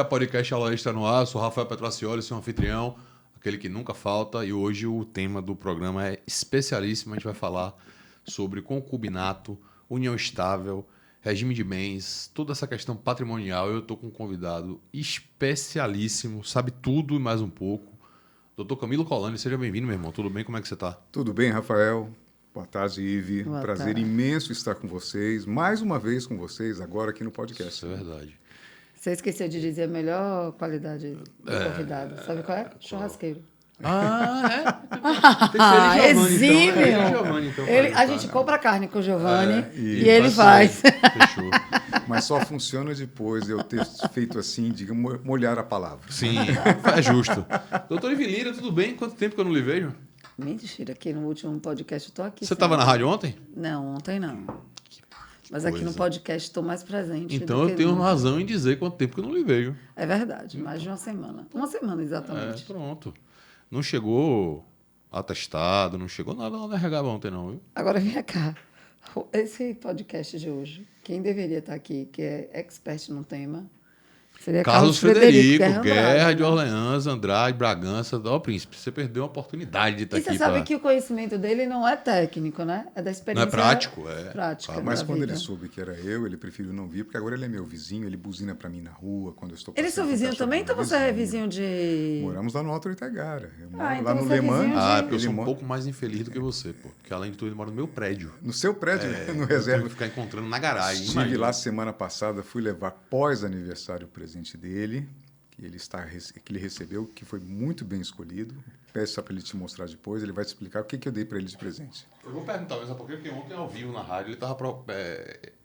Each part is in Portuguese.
galera, podcast Aula Extra no ar. Eu sou Rafael Petracioli, seu anfitrião, aquele que nunca falta. E hoje o tema do programa é especialíssimo. A gente vai falar sobre concubinato, união estável, regime de bens, toda essa questão patrimonial. Eu estou com um convidado especialíssimo, sabe tudo e mais um pouco. Doutor Camilo Colani, seja bem-vindo, meu irmão. Tudo bem? Como é que você está? Tudo bem, Rafael? Boa tarde, Ive. Boa Prazer tarde. imenso estar com vocês, mais uma vez com vocês, agora aqui no podcast. Isso é verdade. Você esqueceu de dizer a melhor qualidade do convidado. Sabe qual é? Churrasqueiro. Tem que ser ele, Giovanni, Exímio! Então, né? Giovanni, então, A gente compra carne com o Giovanni e vai ele ser. faz. Fechou. Mas só funciona depois de eu ter feito assim, diga, molhar a palavra. Sim, é justo. Doutor Ivilira, tudo bem? Quanto tempo que eu não lhe vejo? Mentira, aqui no último podcast eu tô aqui. Você estava na rádio ontem? Não, ontem não. Mas aqui no coisa. podcast estou mais presente. Então do eu que tenho nunca. razão em dizer quanto tempo que eu não lhe vejo. É verdade, mais de uma semana. Uma semana, exatamente. Pronto. Não chegou atestado, não chegou nada lá na RH ontem não, viu? Agora vem cá. Esse podcast de hoje, quem deveria estar aqui, que é expert no tema, seria Carlos Frederico, Guerra Guerra Andrade, de né? Orleans, Andrade, Bragança. Ó, príncipe, você perdeu a oportunidade de estar E aqui. você sabe que o conhecimento dele não é técnico, né? É da experiência. Não é prático, é. Prática. Mas da quando vida. ele soube que era eu, ele preferiu não vir, porque agora ele é meu vizinho, ele buzina para mim na rua, quando eu estou Ele é seu passeando com o vizinho cachorro, também? meu Então você é vizinho de. Moramos lá no Alto Itagara. Eu moro Ah, então lá no você é Le Mans. vizinho de- Ah, porque eu ele sou um mora- pouco mais infeliz do que você, pô. Porque além de tudo, ele mora no meu prédio. No seu prédio, no Eu tenho reserva. que ficar encontrando na garagem. Estive imagina. lá semana passada, fui levar pós-aniversário o presente dele, que ele recebeu, que foi muito bem escolhido. Peço só para ele te mostrar depois, ele vai te explicar o que eu dei para ele de presente. Eu vou perguntar, mas sabe por quê? Porque ontem ao vivo na rádio ele tava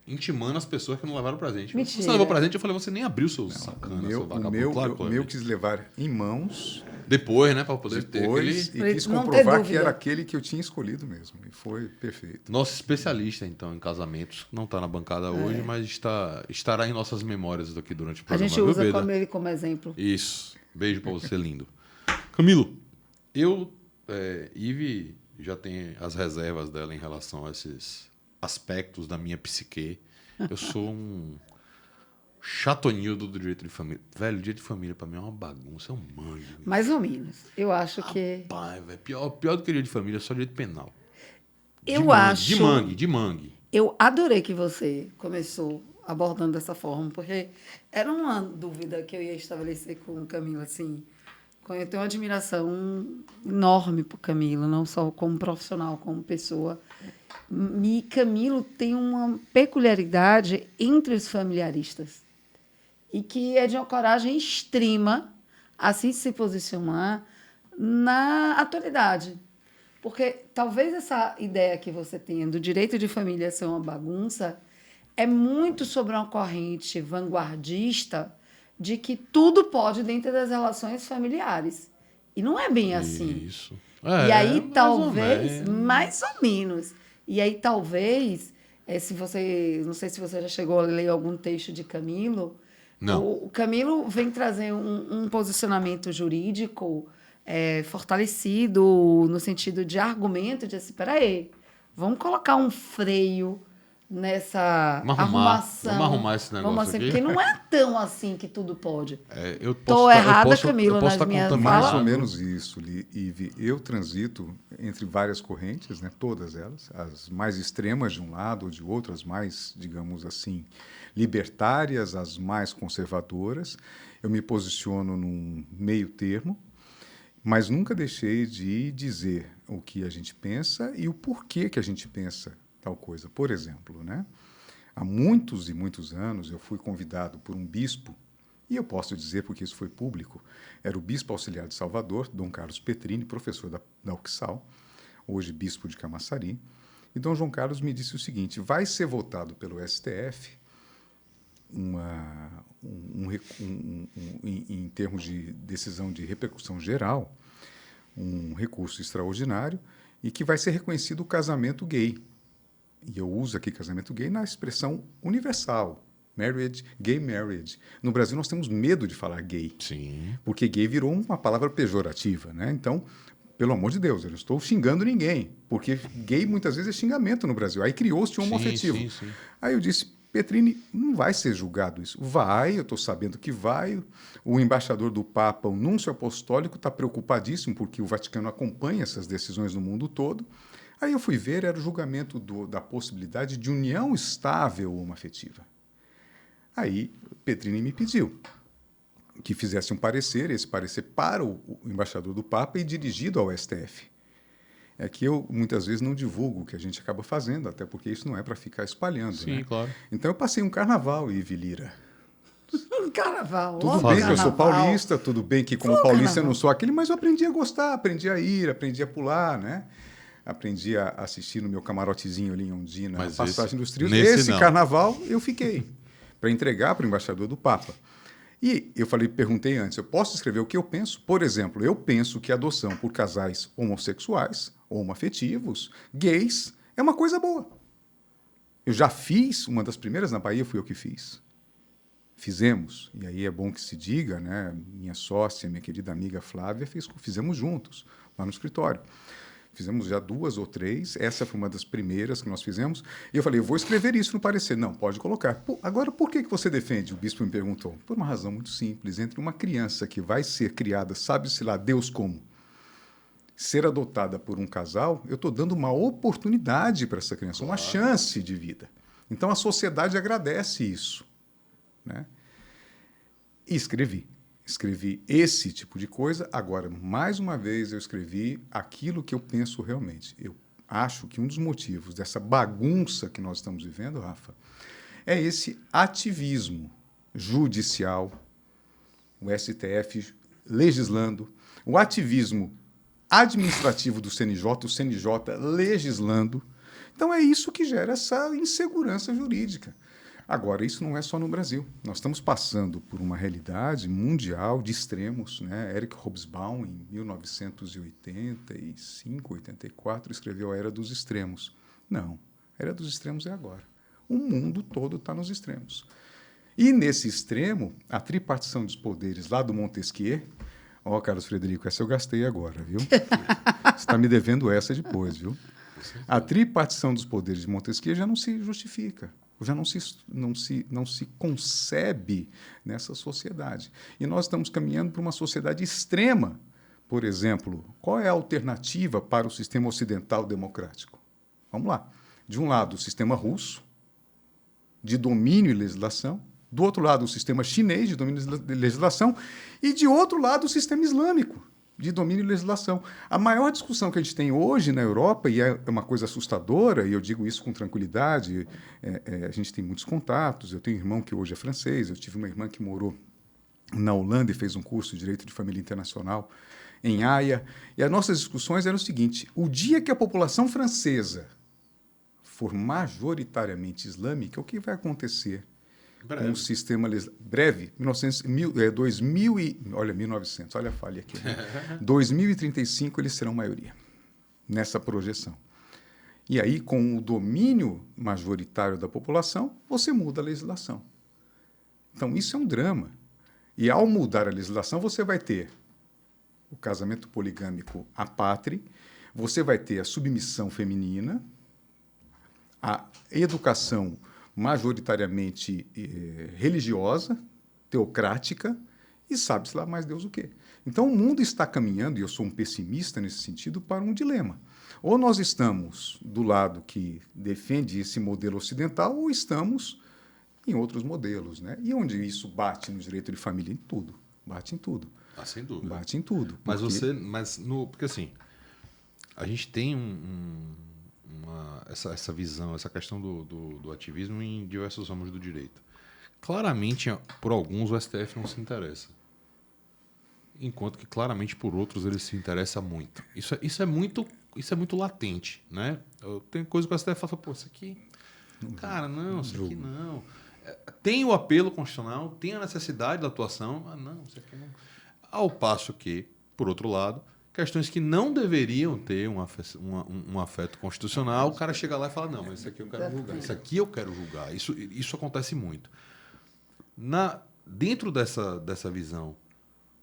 intimando as pessoas que não levaram presente. Mentira. Você levou presente? Eu falei, você nem abriu seu sacana, seu O vagabundo. meu, Claro que eu o meu levei. quis levar em mãos, Depois, né? Pra poder ter depois, aquele... e quis Pra ele não ter comprovar que dúvida. era aquele que eu tinha escolhido mesmo. E foi perfeito. Nosso especialista, então, em casamentos. Não está na bancada hoje, mas estará em nossas memórias aqui durante o A programa. gente viu, usa Beda? ele como exemplo. Isso. Beijo pra você, lindo. Camilo, Ive já tem as reservas dela em relação a esses aspectos da minha psique. Eu sou um chatonildo do direito de família. Velho, o direito de família pra mim é uma bagunça, é um manjo. Mais ou menos. Eu acho que. Pai, velho, pior do que direito de família é só direito penal. Eu acho. De mangue. Eu adorei que você começou abordando dessa forma, porque era uma dúvida que eu ia estabelecer com o Camilo, assim. Eu tenho uma admiração enorme por Camilo, não só como profissional, como pessoa. E Camilo tem uma peculiaridade entre os familiaristas e que é de uma coragem extrema assim se posicionar na atualidade. Porque talvez essa ideia que você tenha do direito de família ser uma bagunça é muito sobre uma corrente vanguardista de que tudo pode dentro das relações familiares. E não é bem assim. Isso. E aí, mais talvez, ou menos. mais ou menos. E aí, talvez, se você. Não sei se você já chegou a ler algum texto de Camilo. Não. O Camilo vem trazer um posicionamento jurídico fortalecido, no sentido de argumento, de assim, peraí, vamos colocar um freio nessa Vamos arrumar- arrumação. vamos arrumar esse negócio Vamos aqui? Porque não é tão assim que tudo pode. Eu Tô errada, Camilo, nas minhas contaminado. Mais Fala. ou menos isso, Ive. Eu transito entre várias correntes, né, todas elas, as mais extremas de um lado ou de outro, as mais, digamos assim, libertárias, as mais conservadoras. Eu me posiciono num meio termo, mas nunca deixei de dizer o que a gente pensa e o porquê que a gente pensa tal coisa. Por exemplo, né, há muitos e muitos anos eu fui convidado por um bispo, e eu posso dizer porque isso foi público, era o bispo auxiliar de Salvador, Dom Carlos Petrini, professor da UXAL, hoje bispo de Camaçari, e Dom João Carlos me disse o seguinte: vai ser votado pelo STF em termos de decisão de repercussão geral, um recurso extraordinário, e que vai ser reconhecido o casamento gay. E eu uso aqui casamento gay na expressão universal, marriage, gay marriage. No Brasil nós temos medo de falar gay, Sim. porque gay virou uma palavra pejorativa, né? Então, pelo amor de Deus, eu não estou xingando ninguém, porque gay muitas vezes é xingamento no Brasil. Aí criou-se um homoafetivo. Sim. Aí eu disse, Petrini, não vai ser julgado isso. Vai, eu estou sabendo que vai. O embaixador do Papa, o núncio apostólico, está preocupadíssimo porque o Vaticano acompanha essas decisões no mundo todo. Aí eu fui ver, era o julgamento da possibilidade de união estável homoafetiva. Aí Petrini me pediu que fizesse um parecer, esse parecer para o embaixador do Papa e dirigido ao STF. É que eu, muitas vezes, não divulgo o que a gente acaba fazendo, até porque isso não é para ficar espalhando. Sim, né? claro. Então, eu passei um carnaval, Ive Lira. Carnaval. Tudo logo bem que eu sou carnaval. paulista, tudo bem que como Foi o paulista eu carnaval. não sou aquele, mas eu aprendi a gostar, aprendi a ir, aprendi a pular, né? Aprendi a assistir no meu camarotezinho ali em Ondina, Mas a Passagem dos Trios. nesse Esse não. carnaval eu fiquei, para entregar para o embaixador do Papa. E eu perguntei antes, eu posso escrever o que eu penso? Por exemplo, eu penso que a adoção por casais homossexuais, homoafetivos, gays, é uma coisa boa. Eu já fiz, uma das primeiras na Bahia fui eu que fiz. Fizemos, e aí é bom que se diga, né? Minha sócia, minha querida amiga Flávia, fizemos juntos, lá no escritório. Fizemos já 2 ou 3, essa foi uma das primeiras que nós fizemos. E eu falei, eu vou escrever isso no parecer. Não, pode colocar. Agora, por que você defende? O bispo me perguntou. Por uma razão muito simples. Entre uma criança que vai ser criada, sabe-se lá Deus como, ser adotada por um casal, eu estou dando uma oportunidade para essa criança, uma chance de vida. Então, a sociedade agradece isso. Né? E escrevi esse tipo de coisa. Agora, mais uma vez, eu escrevi aquilo que eu penso realmente. Eu acho que um dos motivos dessa bagunça que nós estamos vivendo, Rafa, é esse ativismo judicial, o STF legislando, o ativismo administrativo do CNJ, o CNJ legislando. Então, é isso que gera essa insegurança jurídica. Agora, isso não é só no Brasil. Nós estamos passando por uma realidade mundial de extremos. Né? Eric Hobsbawm, em 1985, 84, escreveu A Era dos Extremos. Não, a Era dos Extremos é agora. O mundo todo está nos extremos. E, nesse extremo, a tripartição dos poderes lá do Montesquieu... Ó, Carlos Frederico, essa eu gastei agora, viu? Você está me devendo essa depois, viu? A tripartição dos poderes de Montesquieu já não se justifica. Já não se concebe nessa sociedade. E nós estamos caminhando para uma sociedade extrema. Por exemplo, qual é a alternativa para o sistema ocidental democrático? Vamos lá. De um lado, o sistema russo, de domínio e legislação. Do outro lado, o sistema chinês, de domínio e legislação. E, de outro lado, o sistema islâmico, de domínio e legislação. A maior discussão que a gente tem hoje na Europa, e é uma coisa assustadora, e eu digo isso com tranquilidade, a gente tem muitos contatos, eu tenho um irmão que hoje é francês, eu tive uma irmã que morou na Holanda e fez um curso de Direito de Família Internacional em Haia, e as nossas discussões eram o seguinte: o dia que a população francesa for majoritariamente islâmica, o que vai acontecer? Breve. Com um sistema breve, 1900, olha a falha aqui. Né? 2035 eles serão maioria, nessa projeção. E aí, com o domínio majoritário da população, você muda a legislação. Então, isso é um drama. E ao mudar a legislação, você vai ter o casamento poligâmico apátride, você vai ter a submissão feminina, a educação majoritariamente religiosa, teocrática, e sabe-se lá mais Deus o quê. Então, o mundo está caminhando, e eu sou um pessimista nesse sentido, para um dilema. Ou nós estamos do lado que defende esse modelo ocidental, ou estamos em outros modelos. Né? E onde isso bate no direito de família? Em tudo. Bate em tudo. Ah, sem dúvida. Bate em tudo. Mas porque assim, a gente tem essa visão, essa questão do ativismo em diversos ramos do direito. Claramente, por alguns, o STF não se interessa. Enquanto que, claramente, por outros, ele se interessa muito. Isso é muito latente. Né? Tem coisa que o STF fala, pô, isso aqui... Cara, não, isso aqui não. Tem o apelo constitucional, tem a necessidade da atuação, mas não, isso aqui não... Ao passo que, por outro lado, questões que não deveriam ter um afeto constitucional, o cara chega lá e fala, não, mas isso aqui eu quero julgar, isso aqui eu quero julgar. Isso acontece muito. Dentro dessa visão,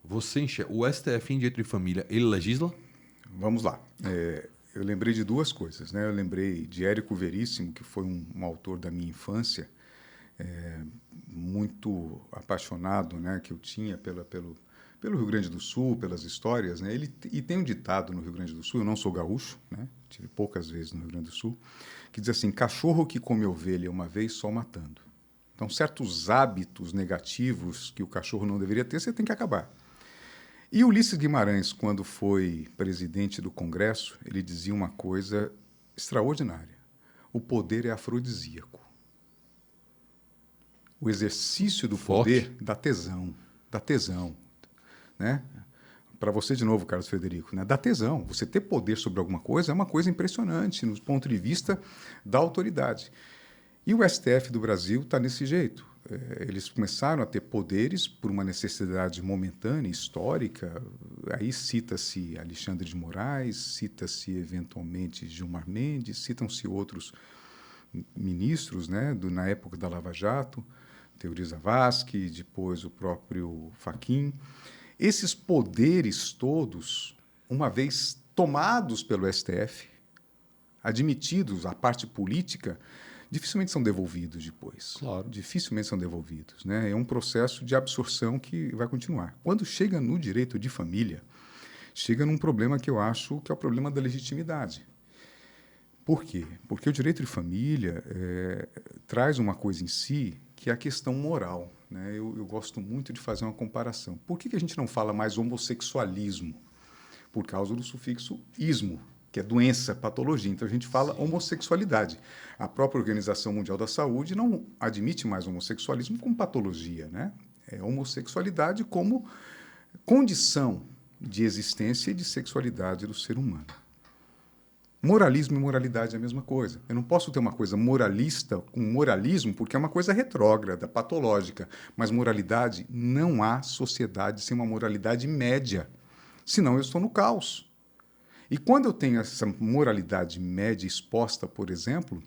você enxerga, o STF em direito de família, ele legisla? Vamos lá. Eu lembrei de 2 coisas. Né? Eu lembrei de Érico Veríssimo, que foi um autor da minha infância, muito apaixonado, né, que eu tinha pelo Rio Grande do Sul, pelas histórias, né? E tem um ditado no Rio Grande do Sul, eu não sou gaúcho, né? Tive poucas vezes no Rio Grande do Sul, que diz assim: cachorro que come ovelha uma vez só matando. Então, certos hábitos negativos que o cachorro não deveria ter, você tem que acabar. E Ulisses Guimarães, quando foi presidente do Congresso, ele dizia uma coisa extraordinária: o poder é afrodisíaco. O exercício do poder dá tesão, né? Para você de novo, Carlos Frederico, né? Dá tesão. Você ter poder sobre alguma coisa é uma coisa impressionante no ponto de vista da autoridade. E o STF do Brasil está nesse jeito. Eles começaram a ter poderes por uma necessidade momentânea, histórica. Aí cita-se Alexandre de Moraes, cita-se eventualmente Gilmar Mendes, citam-se outros ministros, né, na época da Lava Jato, Teori Zavascki, depois o próprio Fachin. Esses poderes todos, uma vez tomados pelo STF, admitidos à parte política, dificilmente são devolvidos depois. Claro. Dificilmente são devolvidos, né? É um processo de absorção que vai continuar. Quando chega no direito de família, chega num problema que eu acho que é o problema da legitimidade. Por quê? Porque o direito de família traz uma coisa em si que é a questão moral, né? Eu gosto muito de fazer uma comparação. Por que a gente não fala mais homossexualismo? Por causa do sufixo ismo, que é doença, patologia. Então, a gente fala homossexualidade. A própria Organização Mundial da Saúde não admite mais homossexualismo como patologia, né? É homossexualidade como condição de existência e de sexualidade do ser humano. Moralismo e moralidade é a mesma coisa. Eu não posso ter uma coisa moralista com moralismo porque é uma coisa retrógrada, patológica. Mas moralidade, não há sociedade sem uma moralidade média. Senão eu estou no caos. E quando eu tenho essa moralidade média exposta, por exemplo,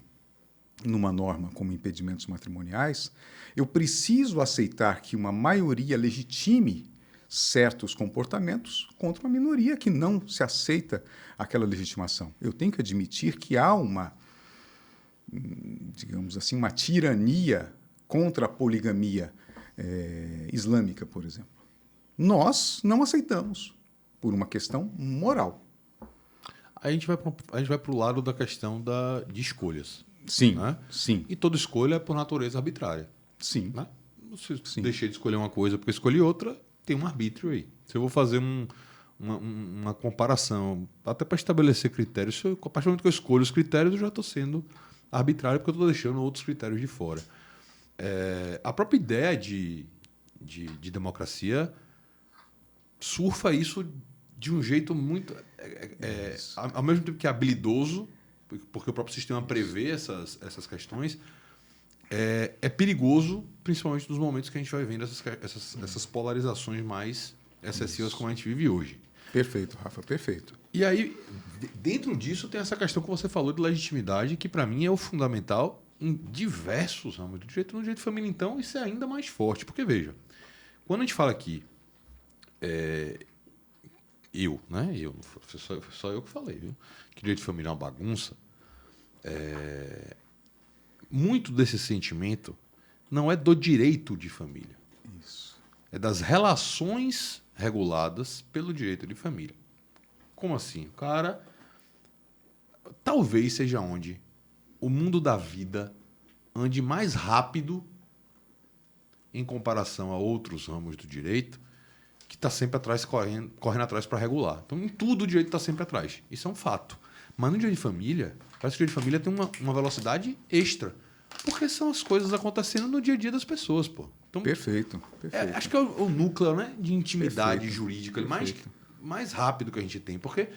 numa norma como impedimentos matrimoniais, eu preciso aceitar que uma maioria legitime certos comportamentos contra uma minoria que não se aceita aquela legitimação. Eu tenho que admitir que há uma, digamos assim, uma tirania contra a poligamia islâmica, por exemplo. Nós não aceitamos por uma questão moral. Aí a gente vai para o lado da questão de escolhas. Sim, né? sim. E toda escolha é por natureza arbitrária. Sim. Né? Se Sim. deixei de escolher uma coisa porque escolhi outra, tem um arbítrio aí. Se eu vou fazer uma comparação, até para estabelecer critérios, a partir do momento que eu escolho os critérios, eu já estou sendo arbitrário porque eu estou deixando outros critérios de fora. A própria ideia de democracia surfa isso de um jeito muito... ao mesmo tempo que é habilidoso, porque o próprio sistema prevê essas questões, é perigoso, principalmente nos momentos que a gente vai vendo essas polarizações mais excessivas como a gente vive hoje. Perfeito, Rafa, perfeito. E aí, dentro disso, tem essa questão que você falou de legitimidade, que para mim é o fundamental em diversos ramos do direito. No direito de família, então, isso é ainda mais forte. Porque, veja, quando a gente fala aqui... só eu que falei, viu? Que direito de família é uma bagunça. Muito desse sentimento não é do direito de família. Isso. É das relações reguladas pelo direito de família. Como assim? O cara talvez seja onde o mundo da vida ande mais rápido em comparação a outros ramos do direito, que está sempre atrás, correndo atrás para regular. Então, em tudo o direito está sempre atrás. Isso é um fato. Mas no direito de família, parece que o direito de família tem uma velocidade extra. Porque são as coisas acontecendo no dia a dia das pessoas, pô. Então, Perfeito. acho que é o núcleo, né, de intimidade Perfeito. jurídica mais rápido que a gente tem. Porque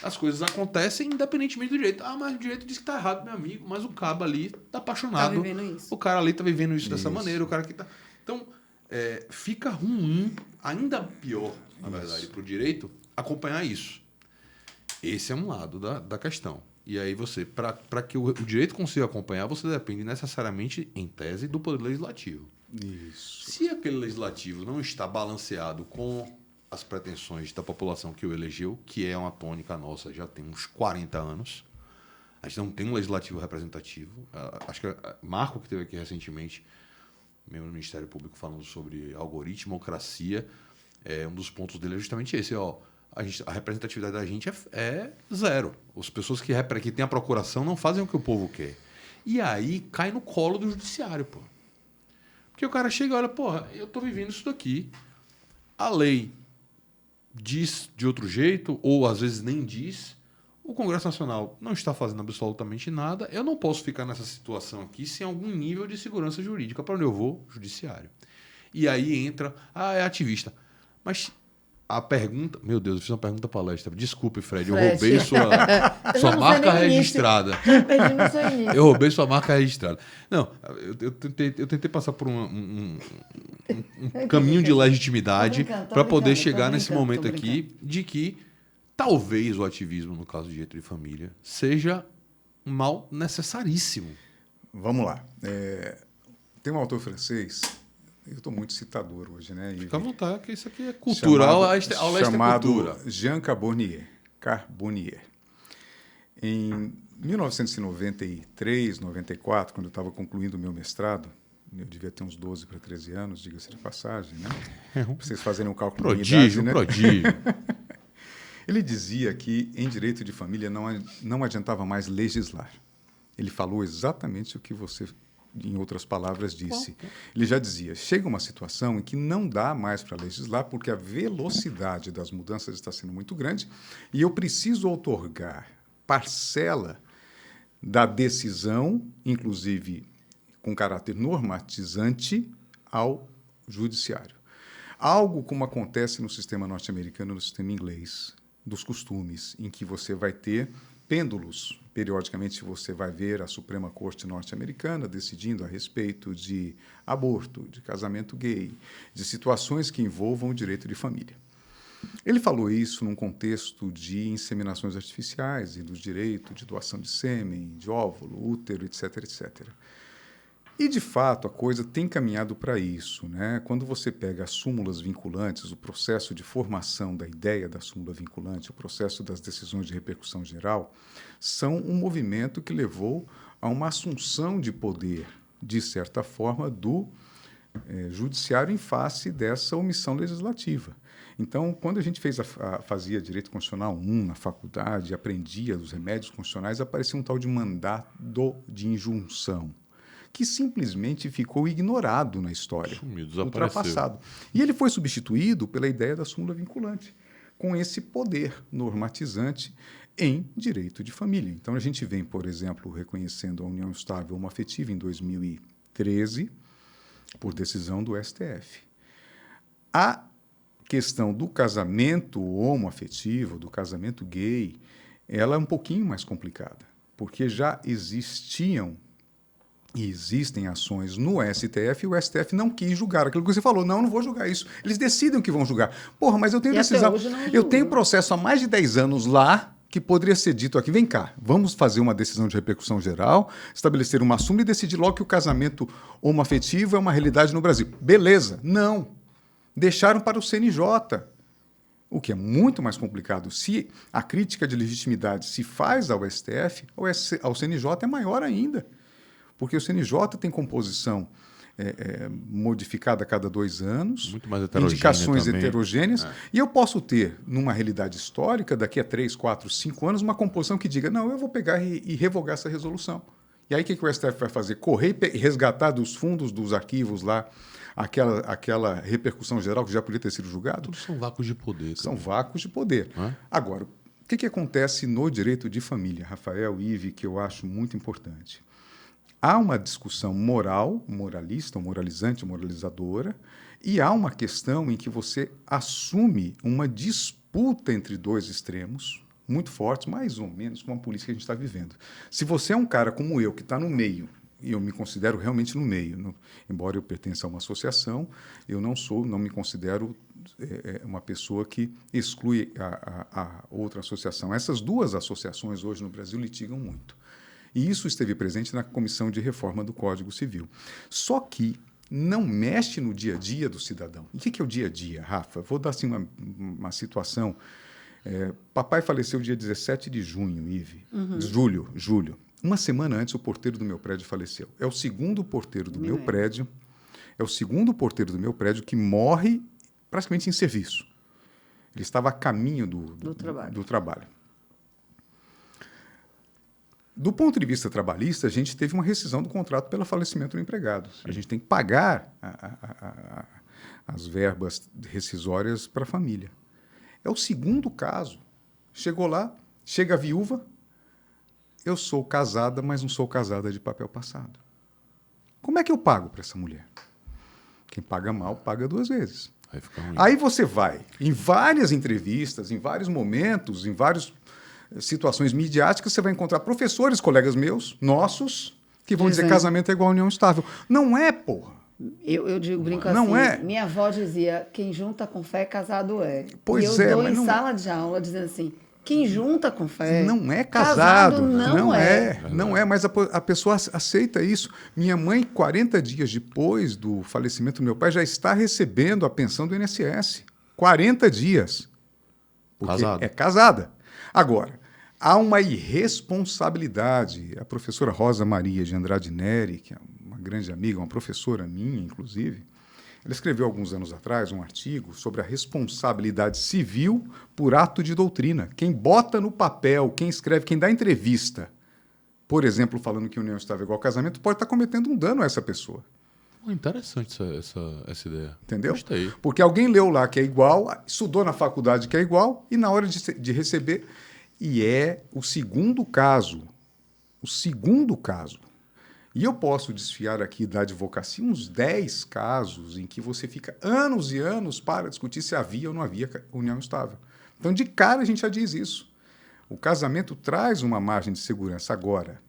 as coisas acontecem independentemente do direito. Ah, mas o direito diz que está errado, meu amigo. Mas o cabo ali está apaixonado. Tá vivendo isso. O cara ali está vivendo isso dessa maneira. O cara que tá... Então... fica ruim, ainda pior, na verdade, para o direito, acompanhar isso. Esse é um lado da questão. E aí você, para que o direito consiga acompanhar, você depende necessariamente, em tese, do poder legislativo. Isso. Se aquele legislativo não está balanceado com as pretensões da população que o elegeu, que é uma tônica nossa já tem uns 40 anos, a gente não tem um legislativo representativo. Acho que Marco, que esteve aqui recentemente, membro do Ministério Público, falando sobre algoritmocracia. Um dos pontos dele é justamente esse. A representatividade da gente é zero. As pessoas que têm a procuração não fazem o que o povo quer. E aí cai no colo do judiciário, pô. Porque o cara chega e olha, porra, eu estou vivendo isso daqui. A lei diz de outro jeito, ou às vezes nem diz. O Congresso Nacional não está fazendo absolutamente nada. Eu não posso ficar nessa situação aqui sem algum nível de segurança jurídica. Para onde eu vou? Judiciário. E aí entra, é ativista. Mas a pergunta... Meu Deus, eu fiz uma pergunta palestra. Desculpe, Fred, eu roubei sua marca registrada. Perdi no seu início. Eu roubei sua marca registrada. Não, eu tentei passar por um caminho de legitimidade para poder chegar nesse momento aqui de que talvez o ativismo, no caso de direito de família, seja um mal necessaríssimo. Vamos lá. Tem um autor francês, eu estou muito citador hoje, né? Fica à vontade, que isso aqui é cultural, chamado Jean Carbonnier. Em 1993, 94, quando eu estava concluindo o meu mestrado, eu devia ter uns 12 para 13 anos, diga-se de passagem, né? Para vocês fazerem um cálculo de idade, né? Prodígio. Ele dizia que em direito de família não adiantava mais legislar. Ele falou exatamente o que você, em outras palavras, disse. Ele já dizia, chega uma situação em que não dá mais para legislar porque a velocidade das mudanças está sendo muito grande e eu preciso outorgar parcela da decisão, inclusive com caráter normatizante, ao judiciário. Algo como acontece no sistema norte-americano e no sistema inglês, dos costumes, em que você vai ter pêndulos. Periodicamente você vai ver a Suprema Corte norte-americana decidindo a respeito de aborto, de casamento gay, de situações que envolvam o direito de família. Ele falou isso num contexto de inseminações artificiais e do direito de doação de sêmen, de óvulo, útero, etc., etc. E, de fato, a coisa tem caminhado para isso, né? Quando você pega as súmulas vinculantes, o processo de formação da ideia da súmula vinculante, o processo das decisões de repercussão geral, são um movimento que levou a uma assunção de poder, de certa forma, do judiciário em face dessa omissão legislativa. Então, quando a gente fazia Direito Constitucional 1 na faculdade, aprendia dos remédios constitucionais, aparecia um tal de mandato de injunção, que simplesmente ficou ignorado na história, ultrapassado. E ele foi substituído pela ideia da súmula vinculante, com esse poder normatizante em direito de família. Então, a gente vem, por exemplo, reconhecendo a união estável homoafetiva em 2013, por decisão do STF. A questão do casamento homoafetivo, do casamento gay, ela é um pouquinho mais complicada, porque já existiam e existem ações no STF e o STF não quis julgar aquilo que você falou. Não vou julgar isso. Eles decidem o que vão julgar. Porra, mas eu tenho decisão. Eu tenho processo há mais de 10 anos lá que poderia ser dito aqui, vem cá, vamos fazer uma decisão de repercussão geral, estabelecer uma súmula e decidir logo que o casamento homoafetivo é uma realidade no Brasil. Beleza. Não. Deixaram para o CNJ, o que é muito mais complicado. Se a crítica de legitimidade se faz ao STF, ao CNJ é maior ainda. Porque o CNJ tem composição modificada a cada 2 anos, muito mais heterogênea indicações também. Heterogêneas, e eu posso ter, numa realidade histórica, daqui a 3, 4, 5 anos, uma composição que diga, não, eu vou pegar e revogar essa resolução. E aí o que o STF vai fazer? Correr e resgatar dos fundos dos arquivos lá aquela repercussão geral que já podia ter sido julgado? Tudo são vácuos de poder. São vácuos de poder. Agora, o que acontece no direito de família, Rafael, Ive, que eu acho muito importante? Há uma discussão moralista, ou moralizante, moralizadora, e há uma questão em que você assume uma disputa entre 2 extremos, muito fortes, mais ou menos como a política que a gente está vivendo. Se você é um cara como eu, que está no meio, e eu me considero realmente no meio, embora eu pertença a uma associação, eu não me considero uma pessoa que exclui a outra associação. Essas 2 associações hoje no Brasil litigam muito. E isso esteve presente na Comissão de Reforma do Código Civil. Só que não mexe no dia a dia do cidadão. E o que é o dia a dia, Rafa? Vou dar assim, uma situação. Papai faleceu dia 17 de junho, Ive. Julho. Uma semana antes, o porteiro do meu prédio faleceu. É o segundo porteiro do meu prédio. É o segundo porteiro do meu prédio que morre praticamente em serviço. Ele estava a caminho do trabalho. Do ponto de vista trabalhista, a gente teve uma rescisão do contrato pelo falecimento do empregado. Sim. A gente tem que pagar as verbas rescisórias para a família. É o segundo caso. Chegou lá, chega a viúva, eu sou casada, mas não sou casada de papel passado. Como é que eu pago para essa mulher? Quem paga mal, paga 2 vezes. Aí você vai, em várias entrevistas, em vários momentos, em várias situações midiáticas, você vai encontrar professores, colegas meus, nossos, que vão dizer que casamento é igual a união estável. Não é, porra. Eu digo, brinco não assim, é. Minha avó dizia, quem junta com fé, casado é. Pois e eu dou mas em não... sala de aula dizendo assim, quem junta com fé... Não é casado. Não é. Não é, mas a pessoa aceita isso. Minha mãe, 40 dias depois do falecimento do meu pai, já está recebendo a pensão do INSS. 40 dias. Casada. É casada. Agora, há uma irresponsabilidade. A professora Rosa Maria de Andrade Neri, que é uma grande amiga, uma professora minha, inclusive, ela escreveu alguns anos atrás um artigo sobre a responsabilidade civil por ato de doutrina. Quem bota no papel, quem escreve, quem dá entrevista, por exemplo, falando que união estável é igual ao casamento, pode estar cometendo um dano a essa pessoa. Interessante essa ideia. Entendeu? Gostei. Porque alguém leu lá que é igual, estudou na faculdade que é igual, e na hora de receber... E é o segundo caso. O segundo caso. E eu posso desfiar aqui da advocacia uns 10 casos em que você fica anos e anos para discutir se havia ou não havia união estável. Então, de cara, a gente já diz isso. O casamento traz uma margem de segurança. Agora,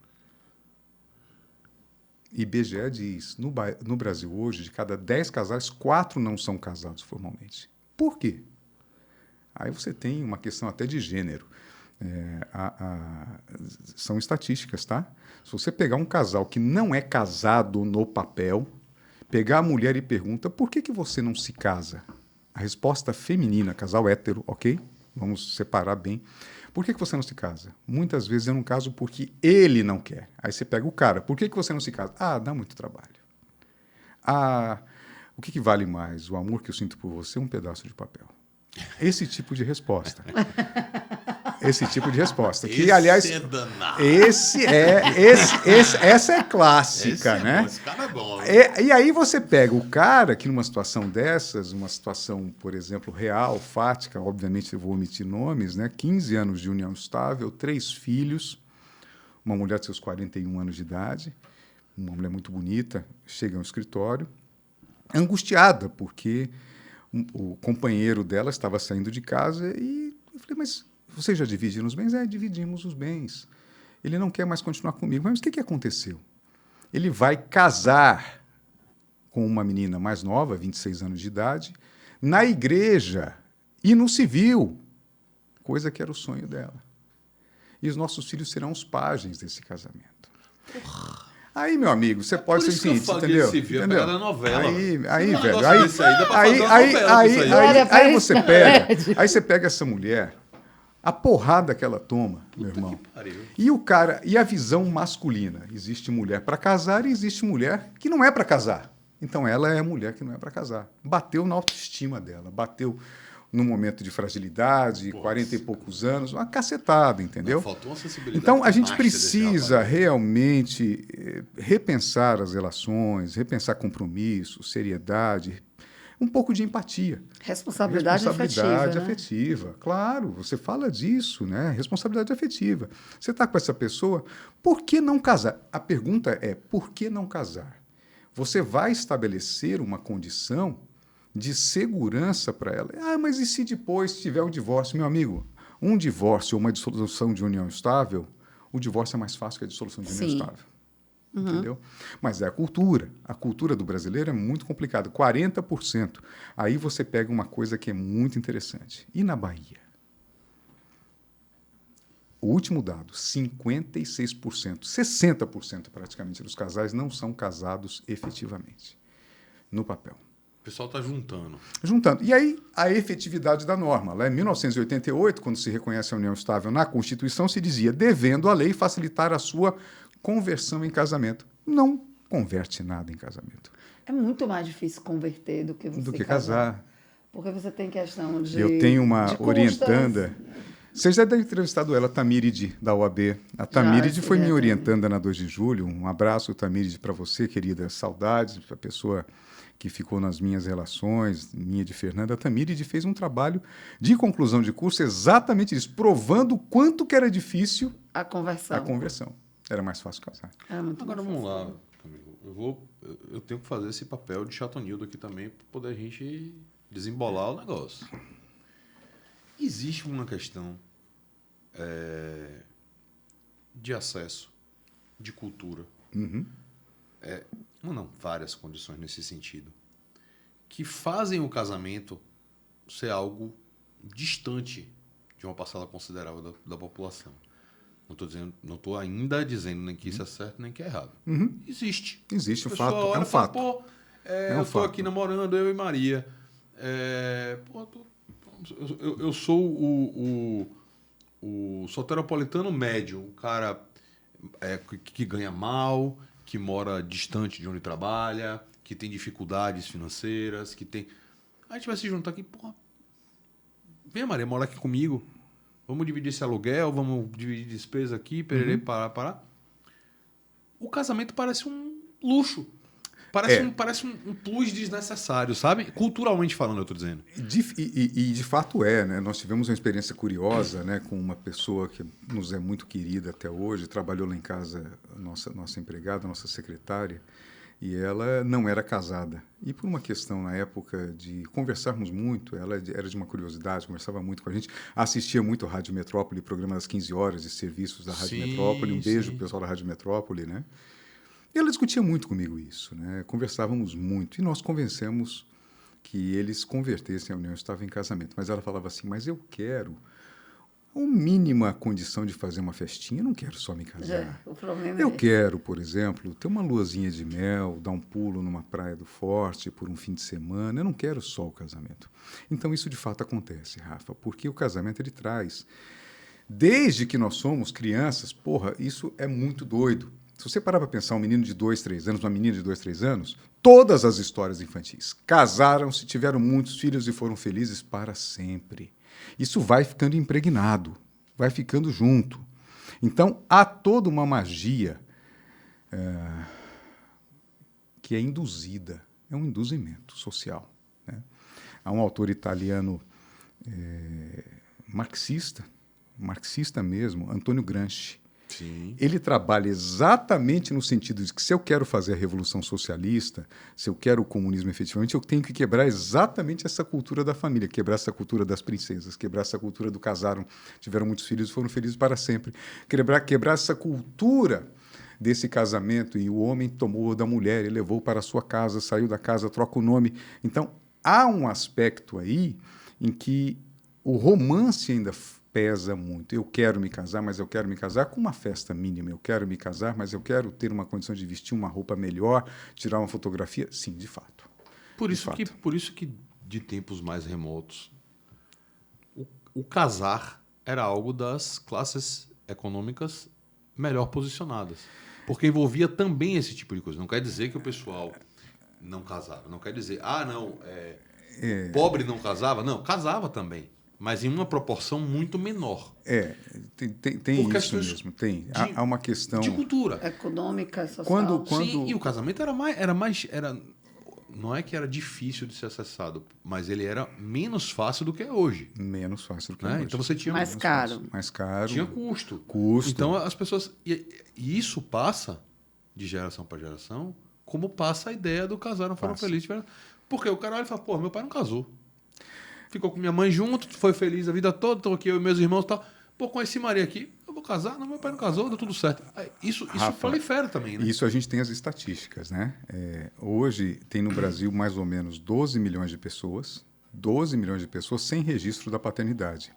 IBGE diz, no Brasil hoje, de cada 10 casais, 4 não são casados formalmente. Por quê? Aí você tem uma questão até de gênero. São estatísticas, tá? Se você pegar um casal que não é casado no papel, pegar a mulher e pergunta, por que você não se casa? A resposta feminina, casal hétero, ok? Vamos separar bem. Por que você não se casa? Muitas vezes eu não caso porque ele não quer. Aí você pega o cara, por que você não se casa? Ah, dá muito trabalho. Ah, o que vale mais? O amor que eu sinto por você ou um pedaço de papel? Esse tipo de resposta. Esse tipo de resposta. Que, aliás, é danado. Essa é clássica, esse né? Bom, esse cara é bom. E aí você pega o cara que numa situação dessas, uma situação, por exemplo, real, fática, obviamente eu vou omitir nomes, né? 15 anos de união estável, 3 filhos, uma mulher de seus 41 anos de idade, uma mulher muito bonita, chega ao escritório, angustiada, porque o companheiro dela estava saindo de casa e eu falei, mas vocês já dividiram os bens? Dividimos os bens. Ele não quer mais continuar comigo. Mas o que aconteceu? Ele vai casar com uma menina mais nova, 26 anos de idade, na igreja e no civil, coisa que era o sonho dela. E os nossos filhos serão os pajens desse casamento. Aí, meu amigo, você pode ser o seguinte, entendeu? Civil, entendeu? Novela. Aí, velho, aí você pega essa mulher, a porrada que ela toma, meu irmão. E o cara, e a visão masculina, existe mulher para casar e existe mulher que não é para casar. Então ela é a mulher que não é para casar. Bateu na autoestima dela, bateu num momento de fragilidade, 40 e poucos anos, uma cacetada, entendeu? Não, faltou uma sensibilidade. Então, a gente precisa realmente repensar as relações, repensar compromisso, seriedade, um pouco de empatia. Responsabilidade afetiva, né? Claro, você fala disso, né? Responsabilidade afetiva. Você está com essa pessoa, por que não casar? A pergunta é, por que não casar? Você vai estabelecer uma condição de segurança para ela. Ah, mas e se depois tiver um divórcio? Meu amigo, um divórcio ou uma dissolução de união estável, o divórcio é mais fácil que a dissolução de união estável. Entendeu? Mas é a cultura do brasileiro é muito complicada, 40%. Aí você pega uma coisa que é muito interessante. E na Bahia? O último dado, 56%, 60% praticamente dos casais não são casados efetivamente, no papel. O pessoal está juntando. E aí, a efetividade da norma. Lá em 1988, quando se reconhece a união estável na Constituição, se dizia, devendo a lei facilitar a sua conversão em casamento. Não converte nada em casamento. É muito mais difícil converter do que você casar. Porque você tem questão de... Eu tenho uma de orientanda... Você já deve ter entrevistado ela, Tamíride, da UAB. A Tamíride foi minha orientanda na 2 de julho. Um abraço, Tamíride, para você, querida. Saudades, a pessoa que ficou nas minhas relações, minha de Fernanda. A Tamíride fez um trabalho de conclusão de curso exatamente isso, provando o quanto que era difícil a conversão. Era mais fácil casar. Agora vamos lá, Camilo. Eu tenho que fazer esse papel de chatonildo aqui também para poder a gente desembolar o negócio. Existe uma questão de acesso, de cultura. Várias condições nesse sentido, que fazem o casamento ser algo distante de uma parcela considerável da população. Não estou ainda dizendo nem que isso é certo nem que é errado. Existe. Existe, um fato. É um fato. Eu estou aqui namorando, eu e Maria. Eu sou o soteropolitano médio, um cara que ganha mal, que mora distante de onde trabalha, que tem dificuldades financeiras, que tem... A gente vai se juntar aqui, vem, Maria, mora aqui comigo. Vamos dividir esse aluguel, vamos dividir despesa aqui, pererê, parar. O casamento parece um luxo. Parece um plus desnecessário, sabe? Culturalmente falando, eu estou dizendo. E de fato né? Nós tivemos uma experiência curiosa, né, com uma pessoa que nos é muito querida até hoje, trabalhou lá em casa, nossa empregada, nossa secretária, e ela não era casada. E por uma questão, na época, de conversarmos muito, ela era de uma curiosidade, conversava muito com a gente, assistia muito a Rádio Metrópole, programa das 15 horas de serviços da Rádio Metrópole. Um beijo para o pessoal da Rádio Metrópole, né? E ela discutia muito comigo isso, né? Conversávamos muito e nós convencemos que eles convertessem a união estável em casamento. Mas ela falava assim, mas eu quero uma mínima condição de fazer uma festinha, eu não quero só me casar. O problema eu quero, por exemplo, ter uma luazinha de mel, dar um pulo numa praia do Forte por um fim de semana, eu não quero só o casamento. Então isso de fato acontece, Rafa, porque o casamento ele traz, desde que nós somos crianças, isso é muito doido. Se você parar para pensar, um menino de 2, 3 anos, uma menina de 2, 3 anos, todas as histórias infantis casaram-se, tiveram muitos filhos e foram felizes para sempre. Isso vai ficando impregnado, vai ficando junto. Então, há toda uma magia que é induzida, é um induzimento social, né? Há um autor italiano marxista mesmo, Antônio Gramsci. Sim. Ele trabalha exatamente no sentido de que se eu quero fazer a revolução socialista, se eu quero o comunismo efetivamente, eu tenho que quebrar exatamente essa cultura da família, quebrar essa cultura das princesas, quebrar essa cultura do casaram, tiveram muitos filhos e foram felizes para sempre, quebrar essa cultura desse casamento e o homem tomou da mulher e levou para a sua casa, saiu da casa, troca o nome. Então, há um aspecto aí em que o romance ainda pesa muito. Eu quero me casar, mas eu quero me casar com uma festa mínima. Eu quero me casar, mas eu quero ter uma condição de vestir uma roupa melhor, tirar uma fotografia. Sim, de fato. Por isso que de tempos mais remotos, o casar era algo das classes econômicas melhor posicionadas. Porque envolvia também esse tipo de coisa. Não quer dizer que o pessoal não casava. Não quer dizer, pobre não casava. Não, casava também. Mas em uma proporção muito menor. Tem isso mesmo. Há uma questão... de cultura. Econômica, social. Sim, e o casamento era mais... Não é que era difícil de ser acessado, mas ele era menos fácil do que é hoje. Menos fácil do que é hoje. Então você tinha... Mais caro. Mais caro. Tinha custo. Custo. Então as pessoas... E isso passa de geração para geração, como passa a ideia do casar não foram felizes. Porque o cara olha e fala, meu pai não casou. Ficou com minha mãe junto, foi feliz a vida toda, estou aqui eu e meus irmãos e tal. Conheci Maria aqui, eu vou casar? Não, meu pai não casou, deu tudo certo. Isso Rafa, prolifera também, né? Isso a gente tem as estatísticas, né? Hoje tem no Brasil mais ou menos 12 milhões de pessoas sem registro da paternidade.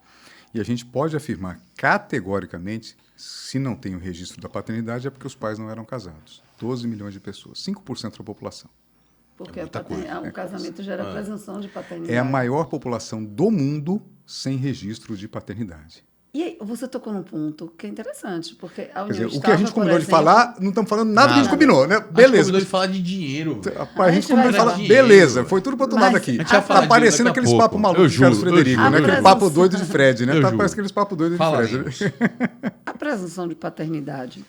E a gente pode afirmar categoricamente, se não tem o registro da paternidade, é porque os pais não eram casados. 12 milhões de pessoas, 5% da população. Porque o casamento gera presunção de paternidade. É a maior população do mundo sem registro de paternidade. E aí, você tocou num ponto que é interessante, porque a Quer união dizer, o que a estável, gente por combinou de exemplo, falar, não estamos falando nada que a gente Nada. combinou, né? A gente Beleza. combinou de falar de dinheiro. velho. Rapaz, a gente A combinou gente de vai falar, falar. beleza, Dinheiro, foi tudo pro outro mas lado aqui. a gente vai falar Tá disso parecendo daqui a aqueles pouco. papos Eu malucos de juro, Carlos Frederico, eu né? juro. Aquele papo doido de Fred, né? Eu Tá, juro. parece aqueles papos doidos de Fred. Né? Falaremos. a presunção de paternidade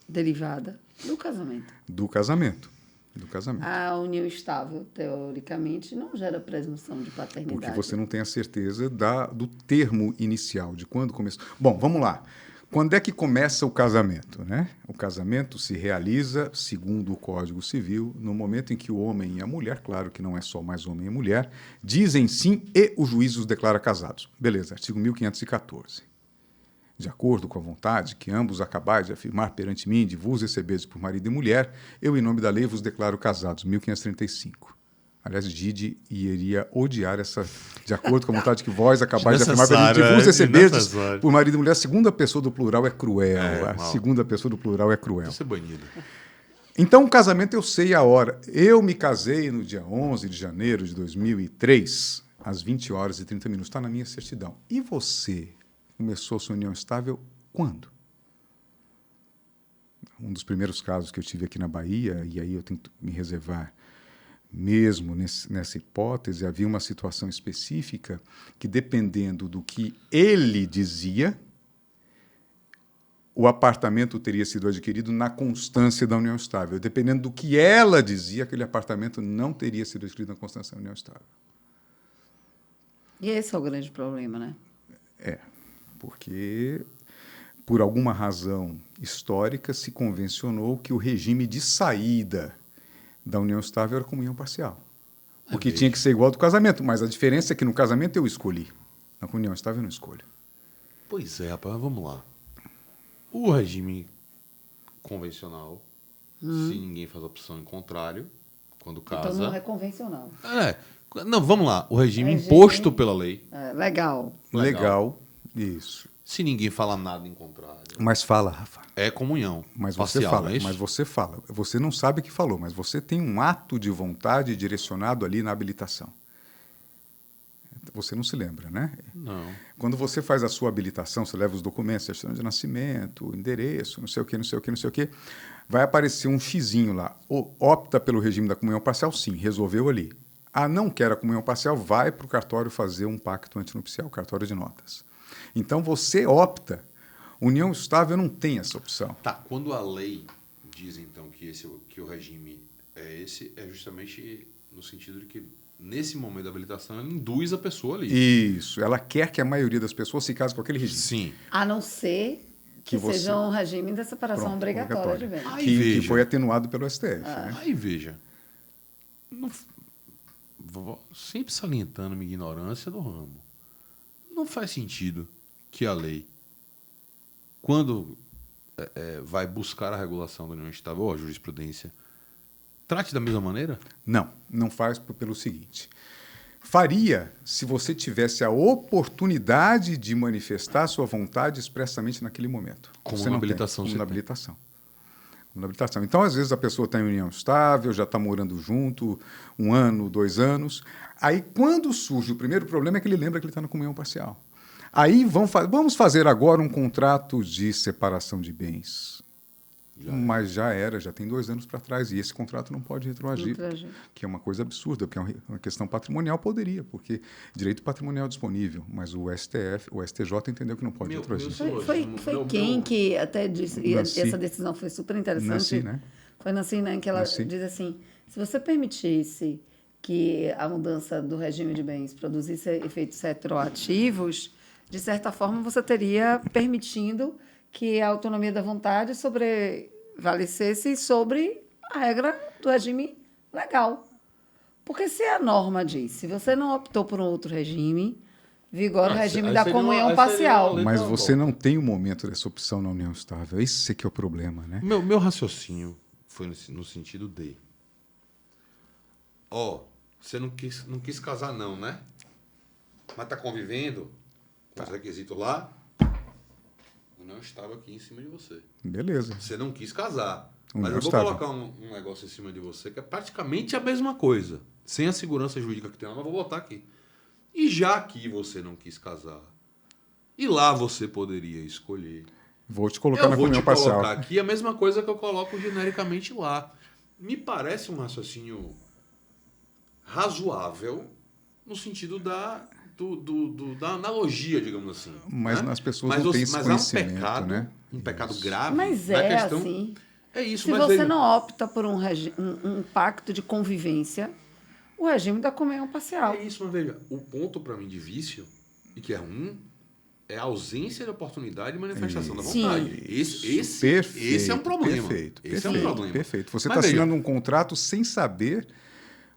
derivada do casamento. Do casamento. Do casamento. A união estável, teoricamente, não gera presunção de paternidade. Porque você não tem a certeza do termo inicial, de quando começou. Bom, vamos lá. Quando é que começa o casamento, né? O casamento se realiza, segundo o Código Civil, no momento em que o homem e a mulher, claro que não é só mais homem e mulher, dizem sim e o juiz os declara casados. Beleza, artigo 1514. De acordo com a vontade que ambos acabais de afirmar perante mim, de vos receberes por marido e mulher, eu, em nome da lei, vos declaro casados. 1535. Aliás, Didi iria odiar essa, de acordo com a vontade que vós acabais de afirmar perante mim, de vos receberes por marido e mulher. A segunda pessoa do plural é cruel. A segunda pessoa do plural é cruel. Vai ser banido. Então, o casamento eu sei a hora. Eu me casei no dia 11 de janeiro de 2003, às 20 horas e 30 minutos. Está na minha certidão. E você começou sua união estável quando? Um dos primeiros casos que eu tive aqui na Bahia, e aí eu tento me reservar mesmo nessa hipótese, havia uma situação específica que, dependendo do que ele dizia, o apartamento teria sido adquirido na constância da união estável. Dependendo do que ela dizia, aquele apartamento não teria sido adquirido na constância da união estável. E esse é o grande problema, né? É, porque, por alguma razão histórica, se convencionou que o regime de saída da união estável era comunhão parcial. O que tinha que ser igual ao do casamento, mas a diferença é que no casamento eu escolhi. Na união estável eu não escolho. Pois é, rapaz, vamos lá. O regime convencional, se ninguém faz opção em contrário, quando casa... Então não é convencional. Não, vamos lá. O regime imposto pela lei. É, legal. Legal, isso. Se ninguém fala nada em contrário. Mas fala, Rafa. É comunhão. Mas parcial, você fala, não é isso? mas você fala. Você não sabe o que falou, mas você tem um ato de vontade direcionado ali na habilitação. Você não se lembra, né? Não. Quando você faz a sua habilitação, você leva os documentos, certidão de nascimento, endereço, não sei o quê, não sei o quê, não sei o quê, vai aparecer um xizinho lá. Opta pelo regime da comunhão parcial? Sim, resolveu ali. Não quer a comunhão parcial, vai para o cartório fazer um pacto antinupcial, cartório de notas. Então você opta. União estável não tem essa opção. Tá, quando a lei diz então que o regime é esse, é justamente no sentido de que nesse momento da habilitação ela induz a pessoa ali. Isso, ela quer que a maioria das pessoas se case com aquele regime. Sim. A não ser que seja um regime da separação Pronto, obrigatória de bens. Que foi atenuado pelo STF. Né? Aí veja, sempre salientando minha ignorância do ramo, não faz sentido que a lei, quando vai buscar a regulação da união estável ou a jurisprudência, trate da mesma maneira? Não faz pelo seguinte. Faria se você tivesse a oportunidade de manifestar sua vontade expressamente naquele momento. Como você na não habilitação. tem, como na habilitação. Como na habilitação. Então, às vezes, a pessoa está em união estável, já está morando junto 1 ano, 2 anos. Aí, quando surge o primeiro problema, é que ele lembra que ele está na comunhão parcial. Aí, vamos fazer agora um contrato de separação de bens. Mas já tem 2 anos para trás, e esse contrato não pode retroagir, que é uma coisa absurda, porque é uma questão patrimonial, poderia, porque direito patrimonial é disponível, mas o STJ entendeu que não pode retroagir. Foi quem que até disse, e essa decisão foi super interessante, Nancy, né? Foi Nancy, né, que ela diz assim, se você permitisse que a mudança do regime de bens produzisse efeitos retroativos, de certa forma você teria permitindo que a autonomia da vontade prevalecesse sobre a regra do regime legal. Porque se a norma diz, se você não optou por um outro regime, vigora o regime da comunhão parcial. Mas você não tem o momento dessa opção na união estável. Esse que é o problema, né? Meu raciocínio foi no sentido de... você não quis casar não, né? Mas tá convivendo com os requisitos lá... não estava aqui em cima de você. Beleza. Você não quis casar. Mas eu vou colocar um negócio em cima de você que é praticamente a mesma coisa. Sem a segurança jurídica que tem lá, mas vou botar aqui. E já que você não quis casar, E lá você poderia escolher. Vou te colocar Eu na vou comunhão te parcial. colocar aqui a mesma coisa que eu coloco genericamente lá. Me parece um raciocínio razoável no sentido da analogia, digamos assim. Mas né? as pessoas não têm esse conhecimento, né? Um pecado grave. Mas na é questão, assim. É isso, Se mas você veja, não opta por um pacto de convivência, o regime da comunhão parcial. é isso, mas veja, o ponto para mim de vício, e que é ruim, é a ausência de oportunidade de manifestação da vontade. Esse é um problema. Esse é um problema. Perfeito. Você Mas está veja, assinando um contrato sem saber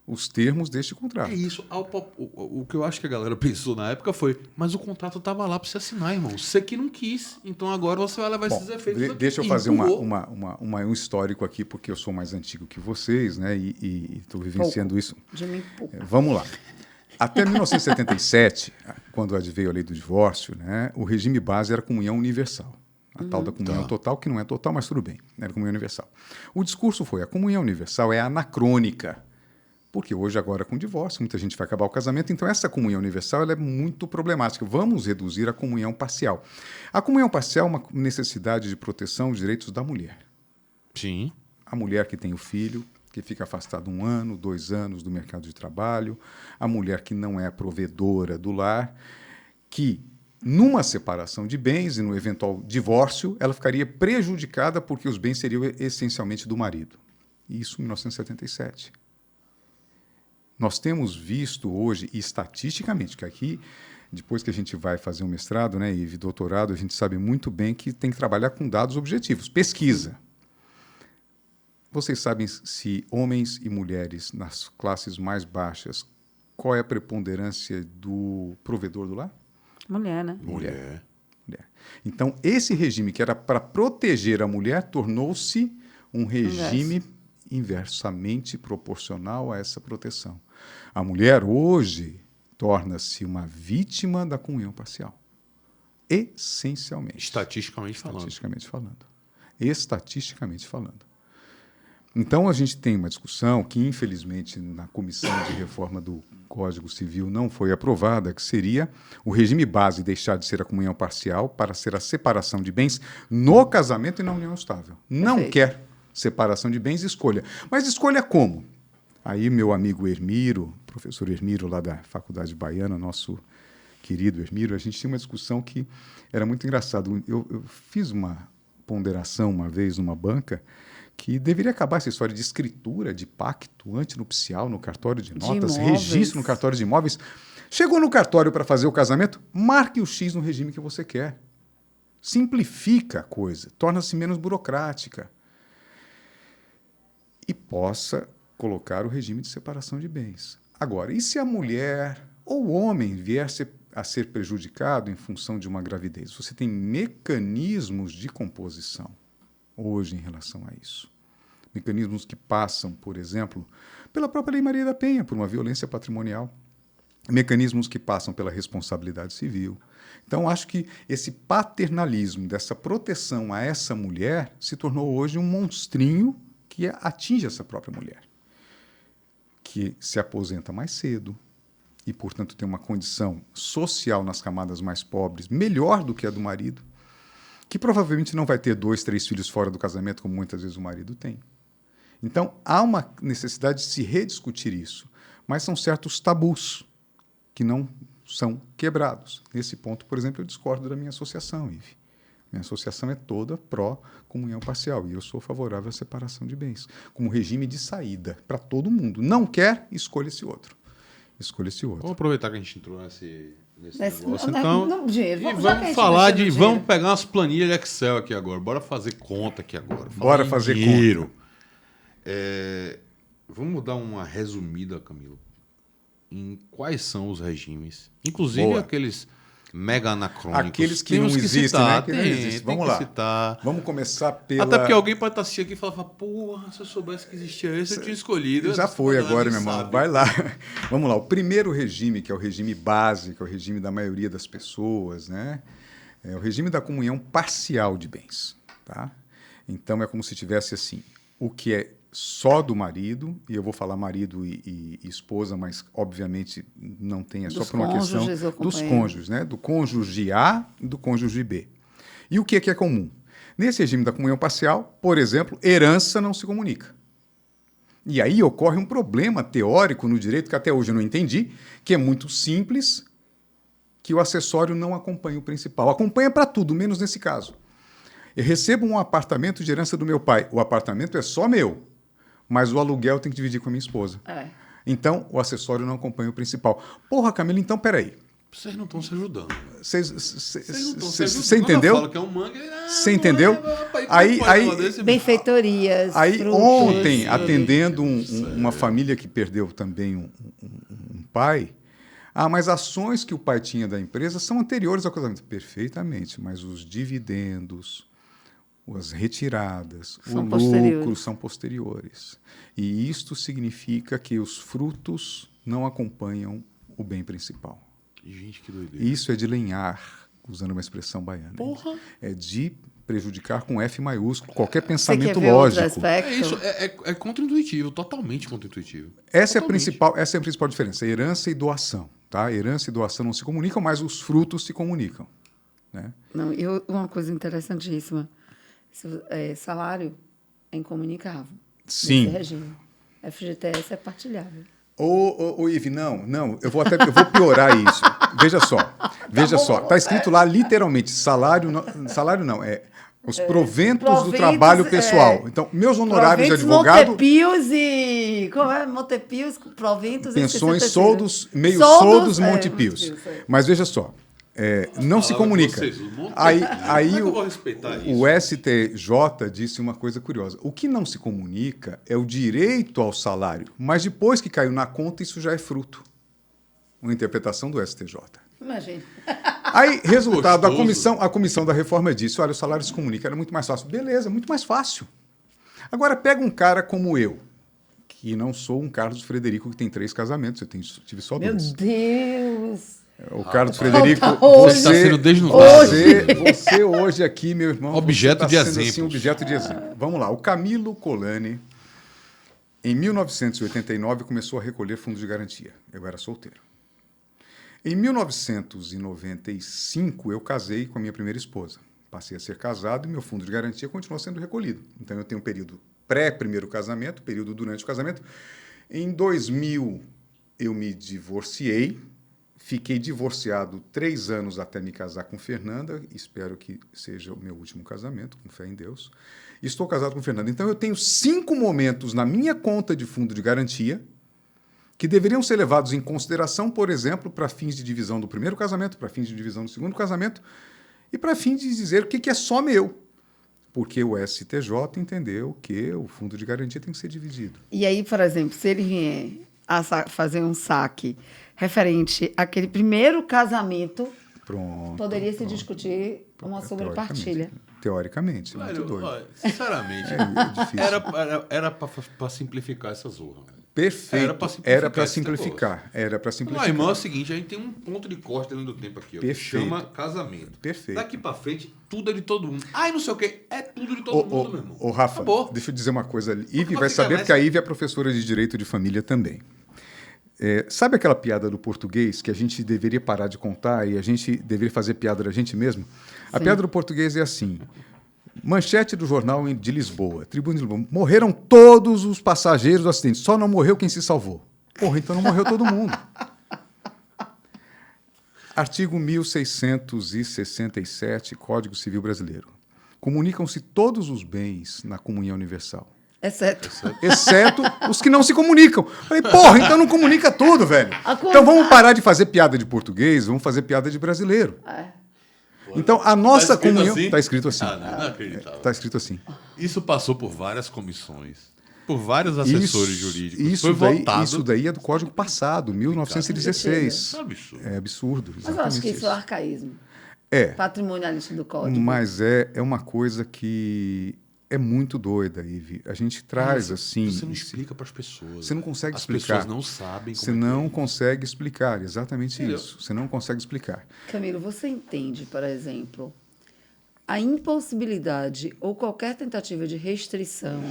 os termos deste contrato. É isso. O que eu acho que a galera pensou na época foi, mas o contrato estava lá para você assinar, irmão. Você que não quis. Então agora você vai levar esses efeitos aqui. Deixa eu E fazer empurrou. um histórico aqui, porque eu sou mais antigo que vocês, né? E estou vivenciando isso. De mim, pouco. Vamos lá. Até 1977, quando adveio a lei do divórcio, né, o regime base era a comunhão universal. A tal da comunhão total, que não é total, mas tudo bem. Era a comunhão universal. O discurso foi, a comunhão universal é anacrônica. Porque hoje, agora, com o divórcio, muita gente vai acabar o casamento, então essa comunhão universal ela é muito problemática. Vamos reduzir a comunhão parcial. A comunhão parcial é uma necessidade de proteção dos direitos da mulher. Sim. A mulher que tem o filho, que fica afastada 1 ano, 2 anos do mercado de trabalho, a mulher que não é provedora do lar, que numa separação de bens e no eventual divórcio, ela ficaria prejudicada porque os bens seriam essencialmente do marido. Isso em 1977. Nós temos visto hoje, e estatisticamente, que aqui, depois que a gente vai fazer um mestrado, né, e doutorado, a gente sabe muito bem que tem que trabalhar com dados objetivos, pesquisa. Vocês sabem se homens e mulheres nas classes mais baixas, qual é a preponderância do provedor do lar? Mulher, né? Mulher. Então, esse regime que era para proteger a mulher tornou-se um regime inversamente proporcional a essa proteção. A mulher hoje torna-se uma vítima da comunhão parcial. Essencialmente. Estatisticamente falando. Estatisticamente falando. Então, a gente tem uma discussão que, infelizmente, na Comissão de Reforma do Código Civil não foi aprovada, que seria o regime base deixar de ser a comunhão parcial para ser a separação de bens no casamento e na união estável. Não quer separação de bens, escolha. Mas escolha como? Aí, meu amigo Hermiro, professor Hermiro, lá da Faculdade Baiana, nosso querido Hermiro, a gente tinha uma discussão que era muito engraçado. Eu fiz uma ponderação uma vez numa banca que deveria acabar essa história de escritura, de pacto antinupcial no cartório de notas, registro no cartório de imóveis. Chegou no cartório para fazer o casamento, marque o X no regime que você quer. Simplifica a coisa, torna-se menos burocrática. E possa colocar o regime de separação de bens. Agora, e se a mulher ou o homem vier a ser prejudicado em função de uma gravidez? Você tem mecanismos de composição hoje em relação a isso. Mecanismos que passam, por exemplo, pela própria Lei Maria da Penha, por uma violência patrimonial. Mecanismos que passam pela responsabilidade civil. Então, acho que esse paternalismo, dessa proteção a essa mulher, se tornou hoje um monstrinho que atinge essa própria mulher, que se aposenta mais cedo e, portanto, tem uma condição social nas camadas mais pobres melhor do que a do marido, que provavelmente não vai ter 2, 3 filhos fora do casamento, como muitas vezes o marido tem. Então, há uma necessidade de se rediscutir isso, mas são certos tabus que não são quebrados. Nesse ponto, por exemplo, eu discordo da minha associação, Ive. Minha associação é toda pró-comunhão parcial e eu sou favorável à separação de bens, como regime de saída para todo mundo. Não quer, escolha esse outro. Escolha esse outro. Vamos aproveitar que a gente entrou nesse negócio, dinheiro. E vamos falar de... Vamos pegar umas planilhas de Excel aqui agora. Bora fazer conta aqui agora. Bora fazer dinheiro. conta. Vamos dar uma resumida, Camilo, em quais são os regimes. Inclusive aqueles mega anacrônicos. Aqueles que não existem, né? Que não existem. Vamos lá. Citar. Vamos começar pela... Até porque alguém pode estar assistindo aqui e falar, porra, se eu soubesse que existia esse, eu tinha escolhido. Já foi agora, meu irmão. Vai lá. Vamos lá. O primeiro regime, que é o regime base, que é o regime da maioria das pessoas, né? É o regime da comunhão parcial de bens. Tá? Então, é como se tivesse assim, o que é só do marido, e eu vou falar marido e esposa, mas obviamente não tem, é só por uma questão dos cônjuges, né? Do cônjuge A e do cônjuge B. E o que é comum? Nesse regime da comunhão parcial, por exemplo, herança não se comunica. E aí ocorre um problema teórico no direito que até hoje eu não entendi, que é muito simples, que o acessório não acompanha o principal. Acompanha para tudo, menos nesse caso. Eu recebo um apartamento de herança do meu pai. O apartamento é só meu, mas o aluguel tem que dividir com a minha esposa. Então, o acessório não acompanha o principal. Porra, Camila, então peraí. Vocês não estão se ajudando. Você entendeu? Fala que é um mangue, você entendeu? Aí, benfeitorias. Aí frutos, ontem, atendendo uma família que perdeu também um pai, mas ações que o pai tinha da empresa são anteriores ao casamento. Perfeitamente, mas os dividendos, as retiradas, o lucro são posteriores. E isto significa que os frutos não acompanham o bem principal. Gente, que doideira. Isso é de lenhar, usando uma expressão baiana. Porra. É de prejudicar com F maiúsculo qualquer pensamento lógico. É contra-intuitivo, totalmente contra-intuitivo. Essa é a principal diferença, herança e doação. Tá? Herança e doação não se comunicam, mas os frutos se comunicam. Né? Não, uma coisa interessantíssima. Salário é incomunicável. Sim. Nesse regime. FGTS é partilhável. Ive, não, eu vou piorar isso. Veja só, está escrito lá literalmente, salário não, os proventos do trabalho pessoal. Então, meus honorários de advogado... Montepios, proventos... Pensões, soldos, soldos, Montepios. Mas veja só, não se comunica. Aí o STJ disse uma coisa curiosa. O que não se comunica é o direito ao salário, mas depois que caiu na conta, isso já é fruto. Uma interpretação do STJ. Imagina. Aí, resultado, a comissão da reforma disse, olha, o salário se comunica, era muito mais fácil. Beleza, muito mais fácil. Agora, pega um cara como eu, que não sou um Carlos Frederico que tem 3 casamentos, eu tive só 2. Meu Deus! O Carlos Frederico, você está sendo desnudado. Você hoje aqui, meu irmão, objeto de exemplo. Assim, objeto de exemplo. Vamos lá, o Camilo Colani, em 1989, começou a recolher fundos de garantia. Eu era solteiro. Em 1995, eu casei com a minha primeira esposa. Passei a ser casado e meu fundo de garantia continuou sendo recolhido. Então, eu tenho um período pré-primeiro casamento, período durante o casamento. Em 2000, eu me divorciei. Fiquei divorciado 3 anos até me casar com Fernanda. Espero que seja o meu último casamento, com fé em Deus. Estou casado com Fernanda. Então, eu tenho 5 momentos na minha conta de fundo de garantia que deveriam ser levados em consideração, por exemplo, para fins de divisão do primeiro casamento, para fins de divisão do segundo casamento e para fins de dizer o que é só meu. Porque o STJ entendeu que o fundo de garantia tem que ser dividido. E aí, por exemplo, se ele vier a fazer um saque referente àquele primeiro casamento, poderia se discutir uma sobrepartilha. Teoricamente, muito doido. Sinceramente, era para simplificar essa zorra. Perfeito. Era para simplificar. Não, irmão, é o seguinte, a gente tem um ponto de corte dentro do tempo aqui, ó, que chama casamento. Perfeito. Daqui para frente, tudo é de todo mundo. Não sei o quê, é tudo de todo mundo, meu irmão. Rafa, deixa eu dizer uma coisa. Ive vai saber que a Ive é professora de Direito de Família também. Sabe aquela piada do português que a gente deveria parar de contar e a gente deveria fazer piada da gente mesmo? A piada do português é assim... Manchete do jornal de Lisboa, Tribuna de Lisboa. Morreram todos os passageiros do acidente, só não morreu quem se salvou. Porra, então não morreu todo mundo. Artigo 1667, Código Civil Brasileiro. Comunicam-se todos os bens na comunhão universal. Exceto os que não se comunicam. Falei, porra, então não comunica tudo, velho. Então vamos parar de fazer piada de português, vamos fazer piada de brasileiro. Então, a nossa comunhão... Está escrito assim. Não acreditava. Está escrito assim. Isso passou por várias comissões, por vários assessores jurídicos. Foi votado. Isso daí é do Código passado, 1916. É absurdo. Mas eu acho que isso é arcaísmo. Patrimonialista do Código. Mas é uma coisa que é muito doida, Ive. A gente traz assim... Você não explica para as pessoas. Você não consegue explicar. As pessoas não sabem como Você não consegue explicar, exatamente isso. Você não consegue explicar. Camilo, você entende, por exemplo, a impossibilidade ou qualquer tentativa de restrição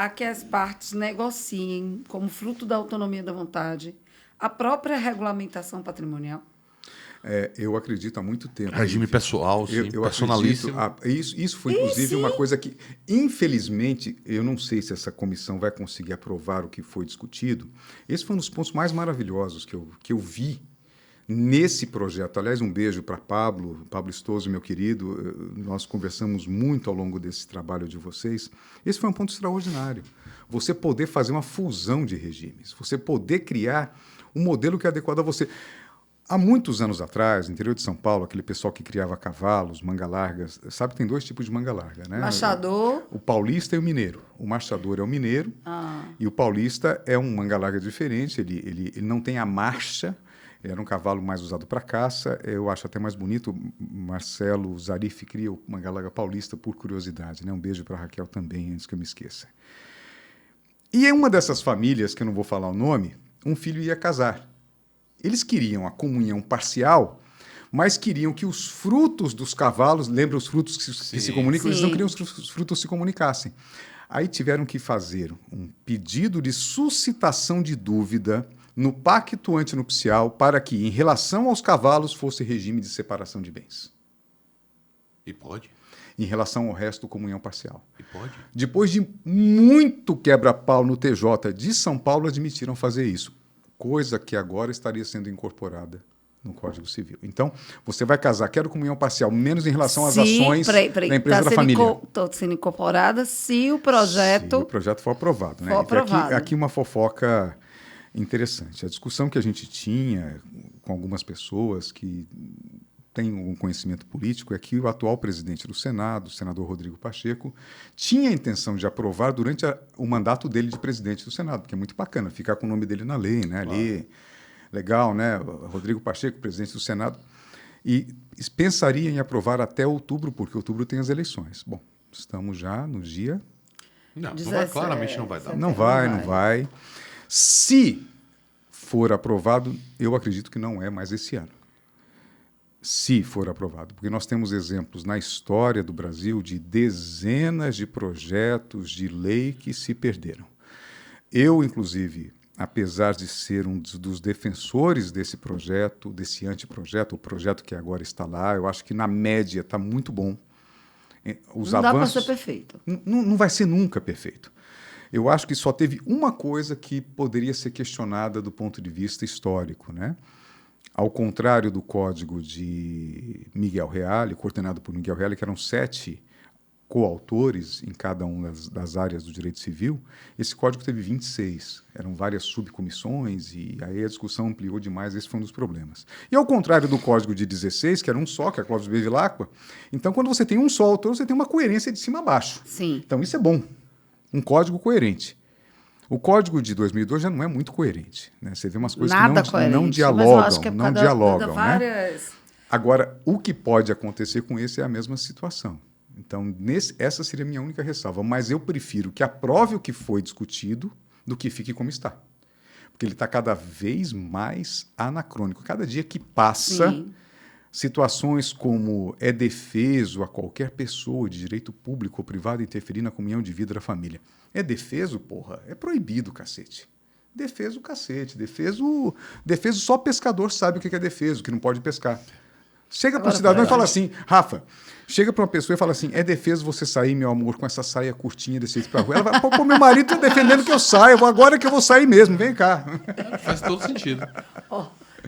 a que as partes negociem, como fruto da autonomia da vontade, a própria regulamentação patrimonial? Eu acredito há muito tempo. Regime pessoal, sim, personalíssimo. Isso foi, inclusive, uma coisa que, infelizmente, eu não sei se essa comissão vai conseguir aprovar o que foi discutido. Esse foi um dos pontos mais maravilhosos que eu vi nesse projeto. Aliás, um beijo para Pablo Stoso, meu querido. Nós conversamos muito ao longo desse trabalho de vocês. Esse foi um ponto extraordinário. Você poder fazer uma fusão de regimes, você poder criar um modelo que é adequado a você. Há muitos anos atrás, no interior de São Paulo, aquele pessoal que criava cavalos, manga largas, sabe que tem 2 tipos de manga larga, né? Machador. O paulista e o mineiro. O machador é o mineiro e o paulista é um manga larga diferente, ele não tem a marcha, ele era um cavalo mais usado para caça, eu acho até mais bonito. Marcelo Zarif cria o manga larga paulista por curiosidade, né? Um beijo para a Raquel também, antes que eu me esqueça. E em uma dessas famílias, que eu não vou falar o nome, um filho ia casar. Eles queriam a comunhão parcial, mas queriam que os frutos dos cavalos, lembra os frutos que se comunicam? Eles não queriam que os frutos se comunicassem. Aí tiveram que fazer um pedido de suscitação de dúvida no pacto antinupcial para que, em relação aos cavalos, fosse regime de separação de bens. E pode? Em relação ao resto, comunhão parcial. E pode? Depois de muito quebra-pau no TJ de São Paulo, admitiram fazer isso. Coisa que agora estaria sendo incorporada no Código Civil. Então, você vai casar, quero comunhão parcial, menos em relação às ações da empresa da família. Está sendo incorporada se o projeto... Se o projeto for aprovado. Né? Aqui uma fofoca interessante. A discussão que a gente tinha com algumas pessoas que têm um conhecimento político é que o atual presidente do Senado, o senador Rodrigo Pacheco, tinha a intenção de aprovar durante o mandato dele de presidente do Senado, que é muito bacana, ficar com o nome dele na lei, né? Ali, legal, né? Rodrigo Pacheco, presidente do Senado, e pensaria em aprovar até outubro, porque outubro tem as eleições. Bom, estamos já no dia... Não vai, claramente não vai dar. Não vai. Se for aprovado, eu acredito que não é mais esse ano. Se for aprovado, porque nós temos exemplos na história do Brasil de dezenas de projetos de lei que se perderam. Eu, inclusive, apesar de ser um dos defensores desse projeto, desse anteprojeto, o projeto que agora está lá, eu acho que na média está muito bom. Não dá para ser perfeito. Não vai ser nunca perfeito. Eu acho que só teve uma coisa que poderia ser questionada do ponto de vista histórico, né? Ao contrário do código de Miguel Reale, coordenado por Miguel Reale, que eram 7 coautores em cada uma das áreas do direito civil, esse código teve 26. Eram várias subcomissões e aí a discussão ampliou demais, esse foi um dos problemas. E ao contrário do código de 16, que era um só, que é a Cláusula Bevilacqua, então quando você tem um só autor, você tem uma coerência de cima a baixo. Sim. Então isso é bom, um código coerente. O código de 2002 já não é muito coerente, né? Você vê umas coisas que não dialogam, né? Agora, o que pode acontecer com esse é a mesma situação. Então, essa seria a minha única ressalva. Mas eu prefiro que aprove o que foi discutido do que fique como está. Porque ele está cada vez mais anacrônico. Cada dia que passa, sim, situações como é defeso a qualquer pessoa de direito público ou privado interferir na comunhão de vida da família. É defeso, porra? É proibido, cacete. Defeso, cacete. Defeso só pescador sabe o que é defeso, que não pode pescar. Chega para o cidadão e fala assim, Rafa, chega para uma pessoa e fala assim, é defeso você sair, meu amor, com essa saia curtinha desse jeito para rua? Ela vai, pô, meu marido está defendendo que eu saia, agora que eu vou sair mesmo, vem cá. Faz todo sentido.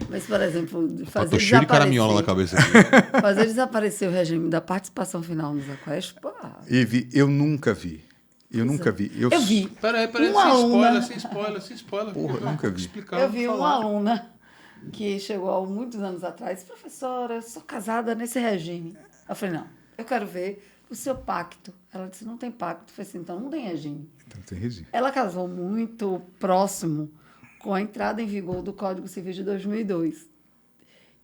Mas, por exemplo, tô cheio de caraminhola na cabeça aqui. Fazer desaparecer o regime da participação final nos aquestos, pô. Ive, eu nunca vi. Eu vi. Eu vi. Peraí, sem spoiler. Porra, eu nunca vi. Eu vi uma aluna que chegou há muitos anos atrás, professora, eu sou casada nesse regime. Eu falei, não, eu quero ver o seu pacto. Ela disse, não tem pacto. Eu falei assim, então não tem regime. Então tem regime. Ela casou muito próximo com a entrada em vigor do Código Civil de 2002.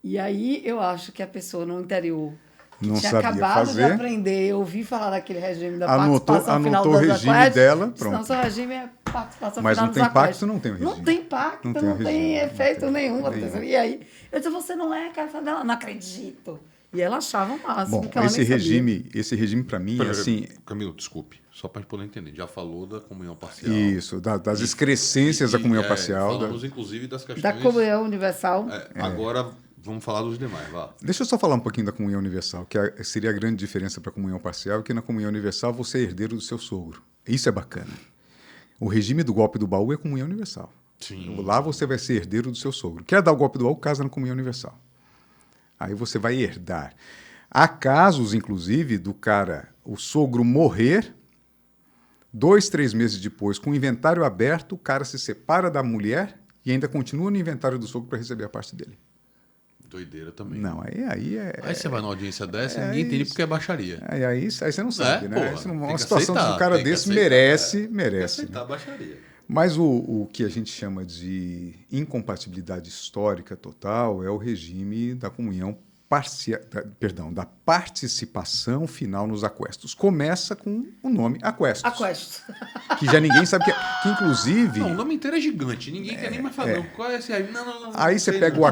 E aí eu acho que a pessoa no interior não tinha sabia acabado fazer, de aprender, ouvir falar daquele regime da participação final anotou o regime dela, pronto. Não, seu regime é participação mas final não tem pacto, não tem o regime. Não tem pacto, não tem efeito nenhum. E aí, eu disse, você não é casada dela? Não acredito. E ela achava o máximo, Bom, que ela esse nem sabia. regime para mim, assim, Camilo, desculpe, só para a gente poder entender. Já falou da comunhão parcial. isso, das excrescências da comunhão parcial. Falamos, inclusive, das questões... Da comunhão universal. Agora, vamos falar dos demais, vá. Deixa eu só falar um pouquinho da comunhão universal, que seria a grande diferença para a comunhão parcial, que na comunhão universal você é herdeiro do seu sogro. Isso é bacana. O regime do golpe do baú é comunhão universal. Sim. Lá você vai ser herdeiro do seu sogro. Quer dar o golpe do baú, casa na comunhão universal. Aí você vai herdar. Há casos, inclusive, do cara, o sogro morrer, 2, 3 meses depois, com o inventário aberto, o cara se separa da mulher e ainda continua no inventário do sogro para receber a parte dele. Doideira também. Não, Aí você vai numa audiência dessa e ninguém entende porque é baixaria. Aí você não sabe, né? Porra, Uma situação de um cara desse merece. Tem que aceitar a baixaria. Mas o que a gente chama de incompatibilidade histórica total é o regime da comunhão da participação final nos aquestos. Começa com o nome aquestos. Aquesto. Que já ninguém sabe que inclusive... Não, o nome inteiro é gigante. Ninguém quer nem mais falar. Não, qual é esse aí? Não. Aí você pega o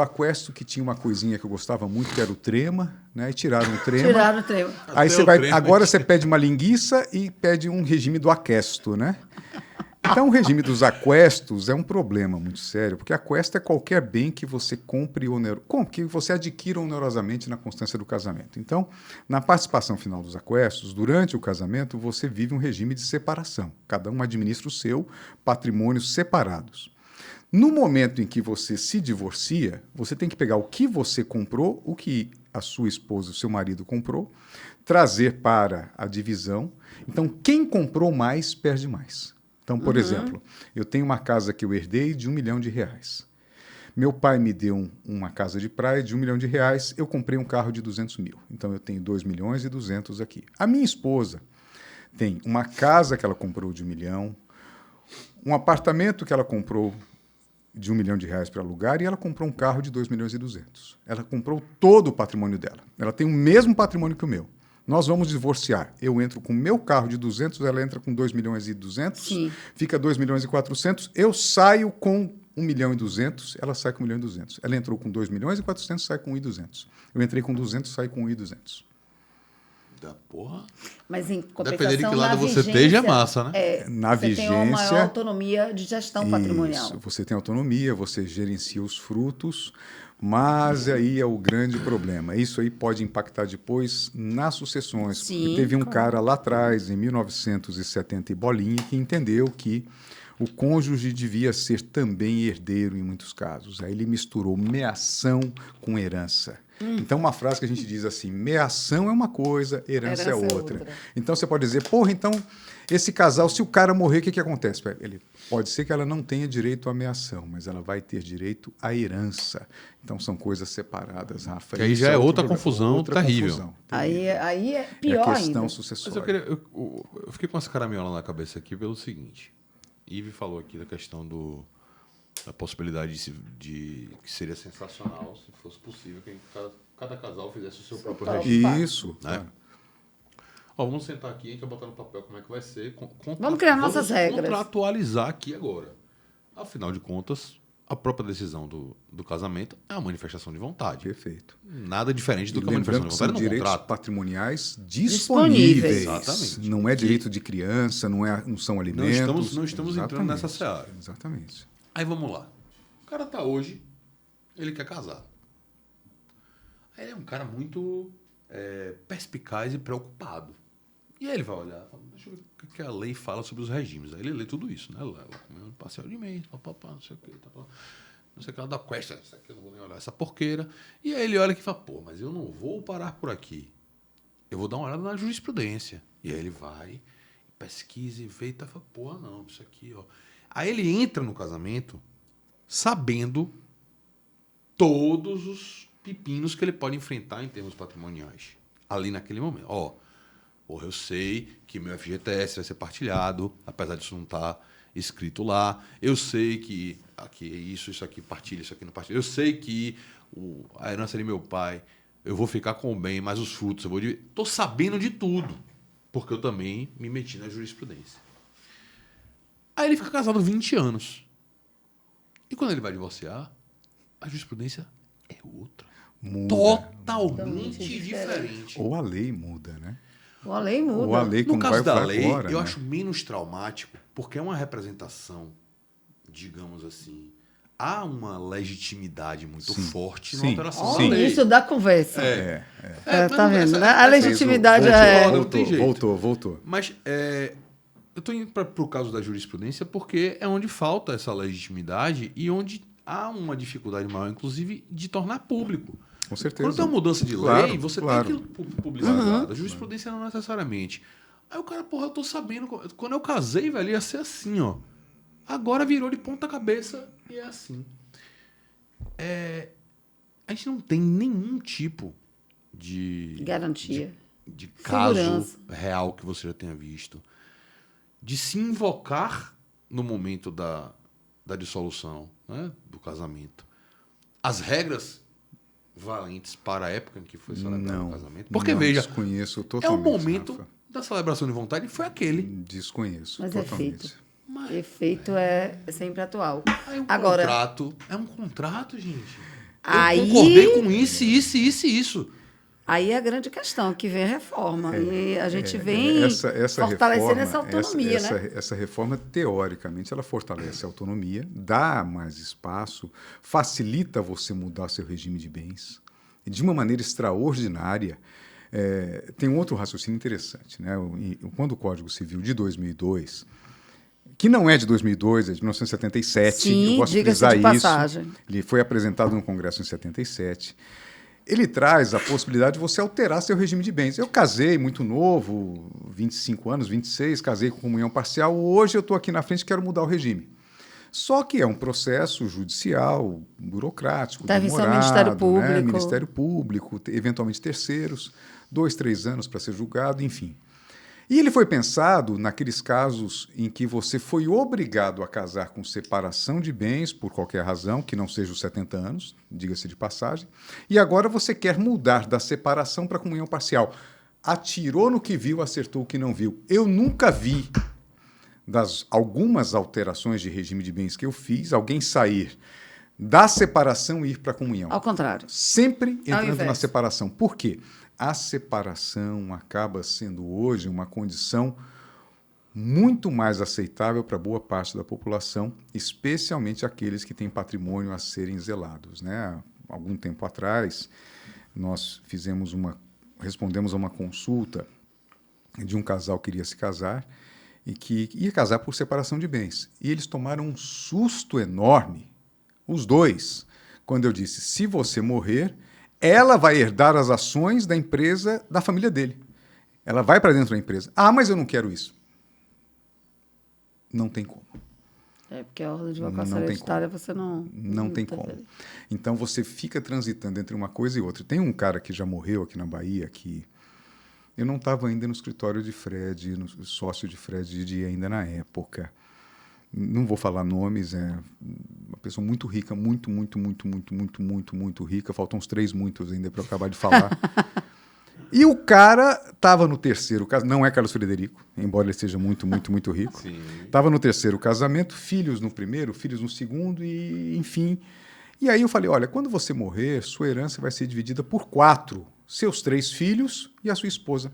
aquesto que tinha uma coisinha que eu gostava muito, que era o trema, né? E tiraram o trema. Tiraram o trema. Aí agora você pede uma linguiça e pede um regime do aquesto, né? Então, o regime dos aquestos é um problema muito sério, porque aquesto é qualquer bem que você compre que você adquira onerosamente na constância do casamento. Então, na participação final dos aquestos, durante o casamento, você vive um regime de separação. Cada um administra o seu patrimônio separados. No momento em que você se divorcia, você tem que pegar o que você comprou, o que a sua esposa, o seu marido comprou, trazer para a divisão. Então, quem comprou mais, perde mais. Então, por exemplo, eu tenho uma casa que eu herdei de R$1 milhão. Meu pai me deu uma casa de praia de R$1 milhão. Eu comprei um carro de 200 mil. Então, eu tenho 2 milhões e 200 aqui. A minha esposa tem uma casa que ela comprou de R$1 milhão, um apartamento que ela comprou de R$1 milhão para alugar e ela comprou um carro de 2 milhões e 200. Ela comprou todo o patrimônio dela. Ela tem o mesmo patrimônio que o meu. Nós vamos divorciar. Eu entro com o meu carro de 200, ela entra com 2 milhões e 200, Sim. Fica 2 milhões e 400, eu saio com 1 milhão e 200, ela sai com 1 milhão e 200. Ela entrou com 2 milhões e 400, sai com 1 e 200. Eu entrei com 200, saio com 1 e 200. Da porra. Mas em compensação, Dependendo de que lado na você vigência, esteja, é massa, né? Na você tem uma maior vigência, autonomia de gestão patrimonial. Isso, você tem autonomia, você gerencia os frutos, mas aí é o grande problema. Isso aí pode impactar depois nas sucessões. Sim, porque teve um claro. cara lá atrás, em 1970 e bolinha, que entendeu que o cônjuge devia ser também herdeiro em muitos casos. Aí ele misturou meação com herança. Então, uma frase que a gente diz assim, meação é uma coisa, herança é outra. Então, você pode dizer, porra, então, esse casal, se o cara morrer, o que acontece? Pode ser que ela não tenha direito à meação, mas ela vai ter direito à herança. Então, são coisas separadas, Rafa. Que aí já é outra confusão terrível. Aí é pior ainda. É questão ainda. sucessória. Mas eu fiquei com essa caraminhola na cabeça aqui pelo seguinte. Ive falou aqui da questão da possibilidade de que seria sensacional se fosse possível que cada casal fizesse o seu próprio regime. Isso. Né? Ó, vamos sentar aqui, a gente vai botar no papel como é que vai ser. Vamos criar nossas regras. Contratualizar aqui agora. Afinal de contas, a própria decisão do casamento é uma manifestação de vontade. Perfeito. Nada diferente do que a manifestação de Lembrando que são vontade no direitos contrato. patrimoniais Disponíveis. Exatamente. Não é direito de criança, não são alimentos. Não estamos entrando nessa seara. Exatamente. Aí vamos lá. O cara tá hoje, ele quer casar. Aí ele é um cara muito perspicaz e preocupado. E aí ele vai olhar, deixa eu ver o que a lei fala sobre os regimes. Aí ele lê tudo isso, né? Parcial de mês, papapá, não sei o que, não sei o que, ela dá quest, isso aqui eu não vou nem olhar, essa porqueira. E aí ele olha aqui e fala, pô, mas eu não vou parar por aqui. Eu vou dar uma olhada na jurisprudência. E aí ele vai, pesquisa e vê e fala, pô, não, isso aqui, ó. Aí ele entra no casamento sabendo todos os pepinos que ele pode enfrentar em termos patrimoniais. Ali naquele momento. Ó, porra, eu sei que meu FGTS vai ser partilhado, apesar disso não estar escrito lá. Eu sei que aqui isso aqui partilha, isso aqui não partilha. Eu sei que a herança de meu pai, eu vou ficar com o bem, mas os frutos eu vou dividir. Estou sabendo de tudo, porque eu também me meti na jurisprudência. Aí ele fica casado 20 anos. E quando ele vai divorciar, a jurisprudência é outra. Muda. totalmente diferente. Ou a lei muda, né? Ou a lei muda. Ou a lei, No como caso vai da pra lei, fora, eu né? acho menos traumático, porque é uma representação, digamos assim, há uma legitimidade muito Sim, forte na sim, alteração Ó, da o lei. início da conversa. Mas Tá vendo, essa- né? A legitimidade Fez o- é... não tem jeito. Voltou. Mas eu estou indo para o caso da jurisprudência porque é onde falta essa legitimidade e onde há uma dificuldade maior, inclusive, de tornar público. Com certeza. Quando tem uma mudança de Claro, lei, você claro. tem que publicizar. A jurisprudência não necessariamente. Aí o cara, porra, eu tô sabendo. Quando eu casei, velho, ia ser assim, ó. Agora virou de ponta cabeça e é assim. A gente não tem nenhum tipo de Garantia. de caso Segurança. real que você já tenha visto, de se invocar no momento da dissolução, né, do casamento. As regras valentes para a época em que foi celebrado o casamento. Porque, não, veja, desconheço é o totalmente, momento Rafa. da celebração de vontade foi aquele. Desconheço Mas totalmente. efeito é sempre atual. Aí Agora, contrato. É um contrato, gente. Aí- Eu concordei com isso, isso, isso e isso. aí é a grande questão, que vem a reforma. E a gente vem Essa fortalecendo reforma, essa autonomia, né? essa reforma, teoricamente, ela fortalece a autonomia, dá mais espaço, facilita você mudar seu regime de bens de uma maneira extraordinária. Tem um outro raciocínio interessante, né? Quando o Código Civil de 2002, que não é de 2002, é de 1977, Sim, eu gosto de diga-se frisar de passagem. isso. Ele foi apresentado no Congresso em 77. Ele traz a possibilidade de você alterar seu regime de bens. Eu casei muito novo, 25 anos, 26, casei com comunhão parcial. Hoje eu estou aqui na frente e quero mudar o regime. Só que é um processo judicial, burocrático, Deve ser o demorado, Ministério né? Público. Ministério Público, eventualmente terceiros, 2, 3 anos para ser julgado, enfim. E ele foi pensado naqueles casos em que você foi obrigado a casar com separação de bens, por qualquer razão, que não seja os 70 anos, diga-se de passagem, e agora você quer mudar da separação para comunhão parcial. Atirou no que viu, acertou o que não viu. Eu nunca vi, das algumas alterações de regime de bens que eu fiz, alguém sair da separação e ir para a comunhão. Ao contrário. Sempre entrando na inverso. separação. Por quê? A separação acaba sendo hoje uma condição muito mais aceitável para boa parte da população, especialmente aqueles que têm patrimônio a serem zelados, né? Algum tempo atrás, nós respondemos a uma consulta de um casal que iria se casar e que ia casar por separação de bens. E eles tomaram um susto enorme, os dois, quando eu disse, se você morrer, ela vai herdar as ações da empresa da família dele. Ela vai para dentro da empresa. Ah, mas eu não quero isso. Não tem como. Porque a ordem de vocação Não tem hereditária você não... Não tem como. Então você fica transitando entre uma coisa e outra. Tem um cara que já morreu aqui na Bahia que eu não estava ainda no escritório de Fred, no sócio de Fred ainda na época. Não vou falar nomes, é uma pessoa muito rica, muito rica. Faltam uns 3 muitos ainda para eu acabar de falar. E o cara estava no terceiro casamento, não é Carlos Frederico, embora ele seja muito rico. Estava no terceiro casamento, filhos no primeiro, filhos no segundo, e enfim. E aí eu falei, olha, quando você morrer, sua herança vai ser dividida por 4, seus 3 filhos e a sua esposa.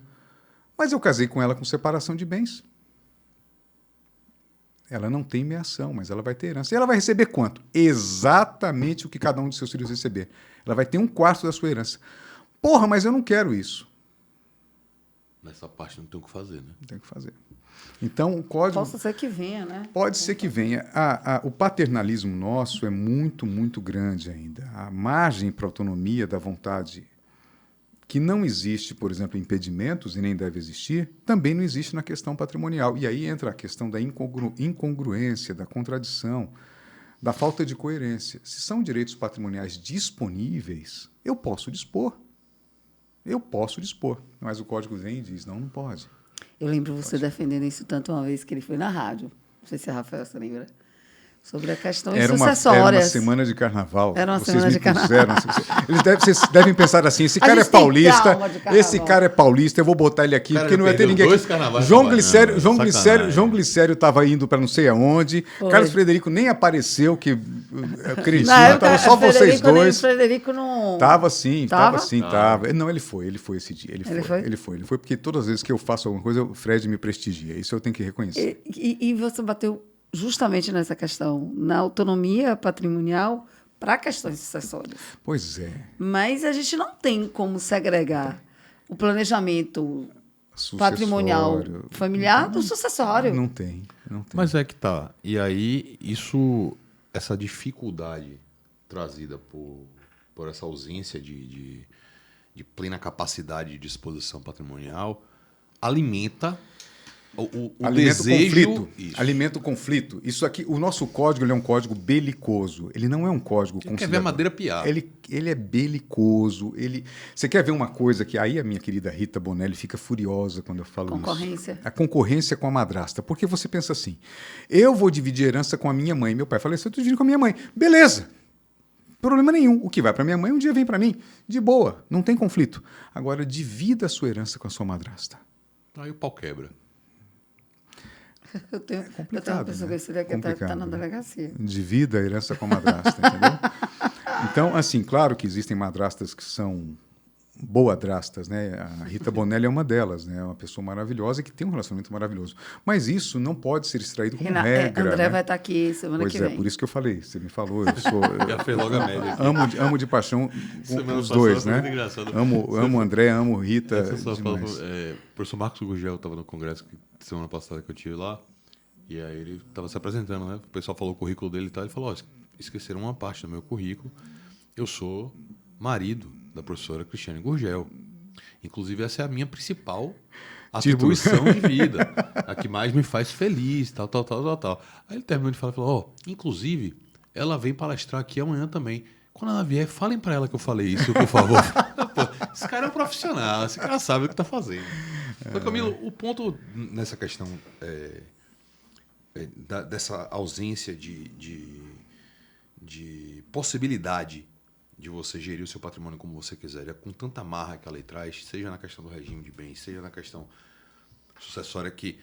Mas eu casei com ela com separação de bens. Ela não tem meação, mas ela vai ter herança. E ela vai receber quanto? Exatamente o que cada um de seus filhos receber. Ela vai ter 1/4 da sua herança. Porra, mas eu não quero isso. Nessa parte não tem o que fazer, né? Tem que fazer. Então, o código... Possa ser que venha, né? Pode ser que venha. O paternalismo nosso é muito grande ainda. A margem para a autonomia da vontade, que não existe, por exemplo, impedimentos e nem deve existir, também não existe na questão patrimonial. E aí entra a questão da incongruência, da contradição, da falta de coerência. Se são direitos patrimoniais disponíveis, eu posso dispor. Eu posso dispor. Mas o código vem e diz, não pode. Eu lembro você defendendo isso tanto uma vez que ele foi na rádio. Não sei se a Rafael se lembra. Sobre a questão Era sucessória. uma semana de carnaval. Era uma Vocês semana me de carnaval. puseram. Vocês devem pensar assim: esse A cara é gente tem paulista, trauma de carnaval. esse cara é paulista, eu vou botar ele aqui, Cara, porque não vai ter perdeu ninguém dois aqui. carnavais João trabalhando, Glicério sacanagem. estava indo para não sei aonde. Foi. Carlos Frederico nem apareceu, que cresci, Na época, estava só vocês dois. Frederico não... Tava sim, Tava? tava. Não, ele foi esse dia. Ele Ele foi, porque todas as vezes que eu faço alguma coisa, o Fred me prestigia. Isso eu tenho que reconhecer. E você bateu justamente nessa questão, na autonomia patrimonial para questões sucessórias. Pois é. Mas a gente não tem como segregar o planejamento Sucessório. patrimonial familiar do sucessório. Não tem. Mas é que tá. E aí, essa dificuldade trazida por essa ausência de plena capacidade de disposição patrimonial alimenta o desejo... Alimenta o conflito. Isso aqui, o nosso código ele é um código belicoso. Ele não é um código Ele quer ver a madeira piar. Ele é belicoso. Você quer ver uma coisa que aí a minha querida Rita Bonelli fica furiosa quando eu falo Concorrência. isso. A concorrência com a madrasta. Porque você pensa assim, eu vou dividir herança com a minha mãe. Meu pai faleceu, eu divido com a minha mãe. Beleza. Problema nenhum. O que vai para minha mãe, um dia vem para mim. De boa. Não tem conflito. Agora, divida a sua herança com a sua madrasta. Aí o pau quebra. Eu tenho uma Complicado, pessoa né? que está Complicado, na né? delegacia. Divida a herança com a madrasta, entendeu? Então, assim, claro que existem madrastas que são boadrastas, né? A Rita Bonelli é uma delas, né? É uma pessoa maravilhosa e que tem um relacionamento maravilhoso. Mas isso não pode ser extraído como regra, André né? vai estar aqui semana Pois que é, vem. por isso que eu falei. Você me falou, Já fez logo a média. amo de paixão Semana os passada dois, foi né? muito engraçado. Amo André, amo Rita Essa só fala, demais. o professor Marcos Gurgel estava no congresso semana passada que eu tive lá, e aí ele estava se apresentando, né? O pessoal falou o currículo dele e tal, ele falou, esqueceram uma parte do meu currículo, eu sou marido da professora Cristiane Gurgel. Inclusive, essa é a minha principal atribuição de vida, a que mais me faz feliz, tal. Aí ele terminou de falar, falou, inclusive, ela vem palestrar aqui amanhã também. Quando ela vier, falem para ela que eu falei isso, por favor. Pô, esse cara é um profissional, esse cara sabe o que está fazendo. Então, Camilo, o ponto nessa questão dessa ausência de possibilidade de você gerir o seu patrimônio como você quiser, com tanta marra que a lei traz, seja na questão do regime de bens, seja na questão sucessória, que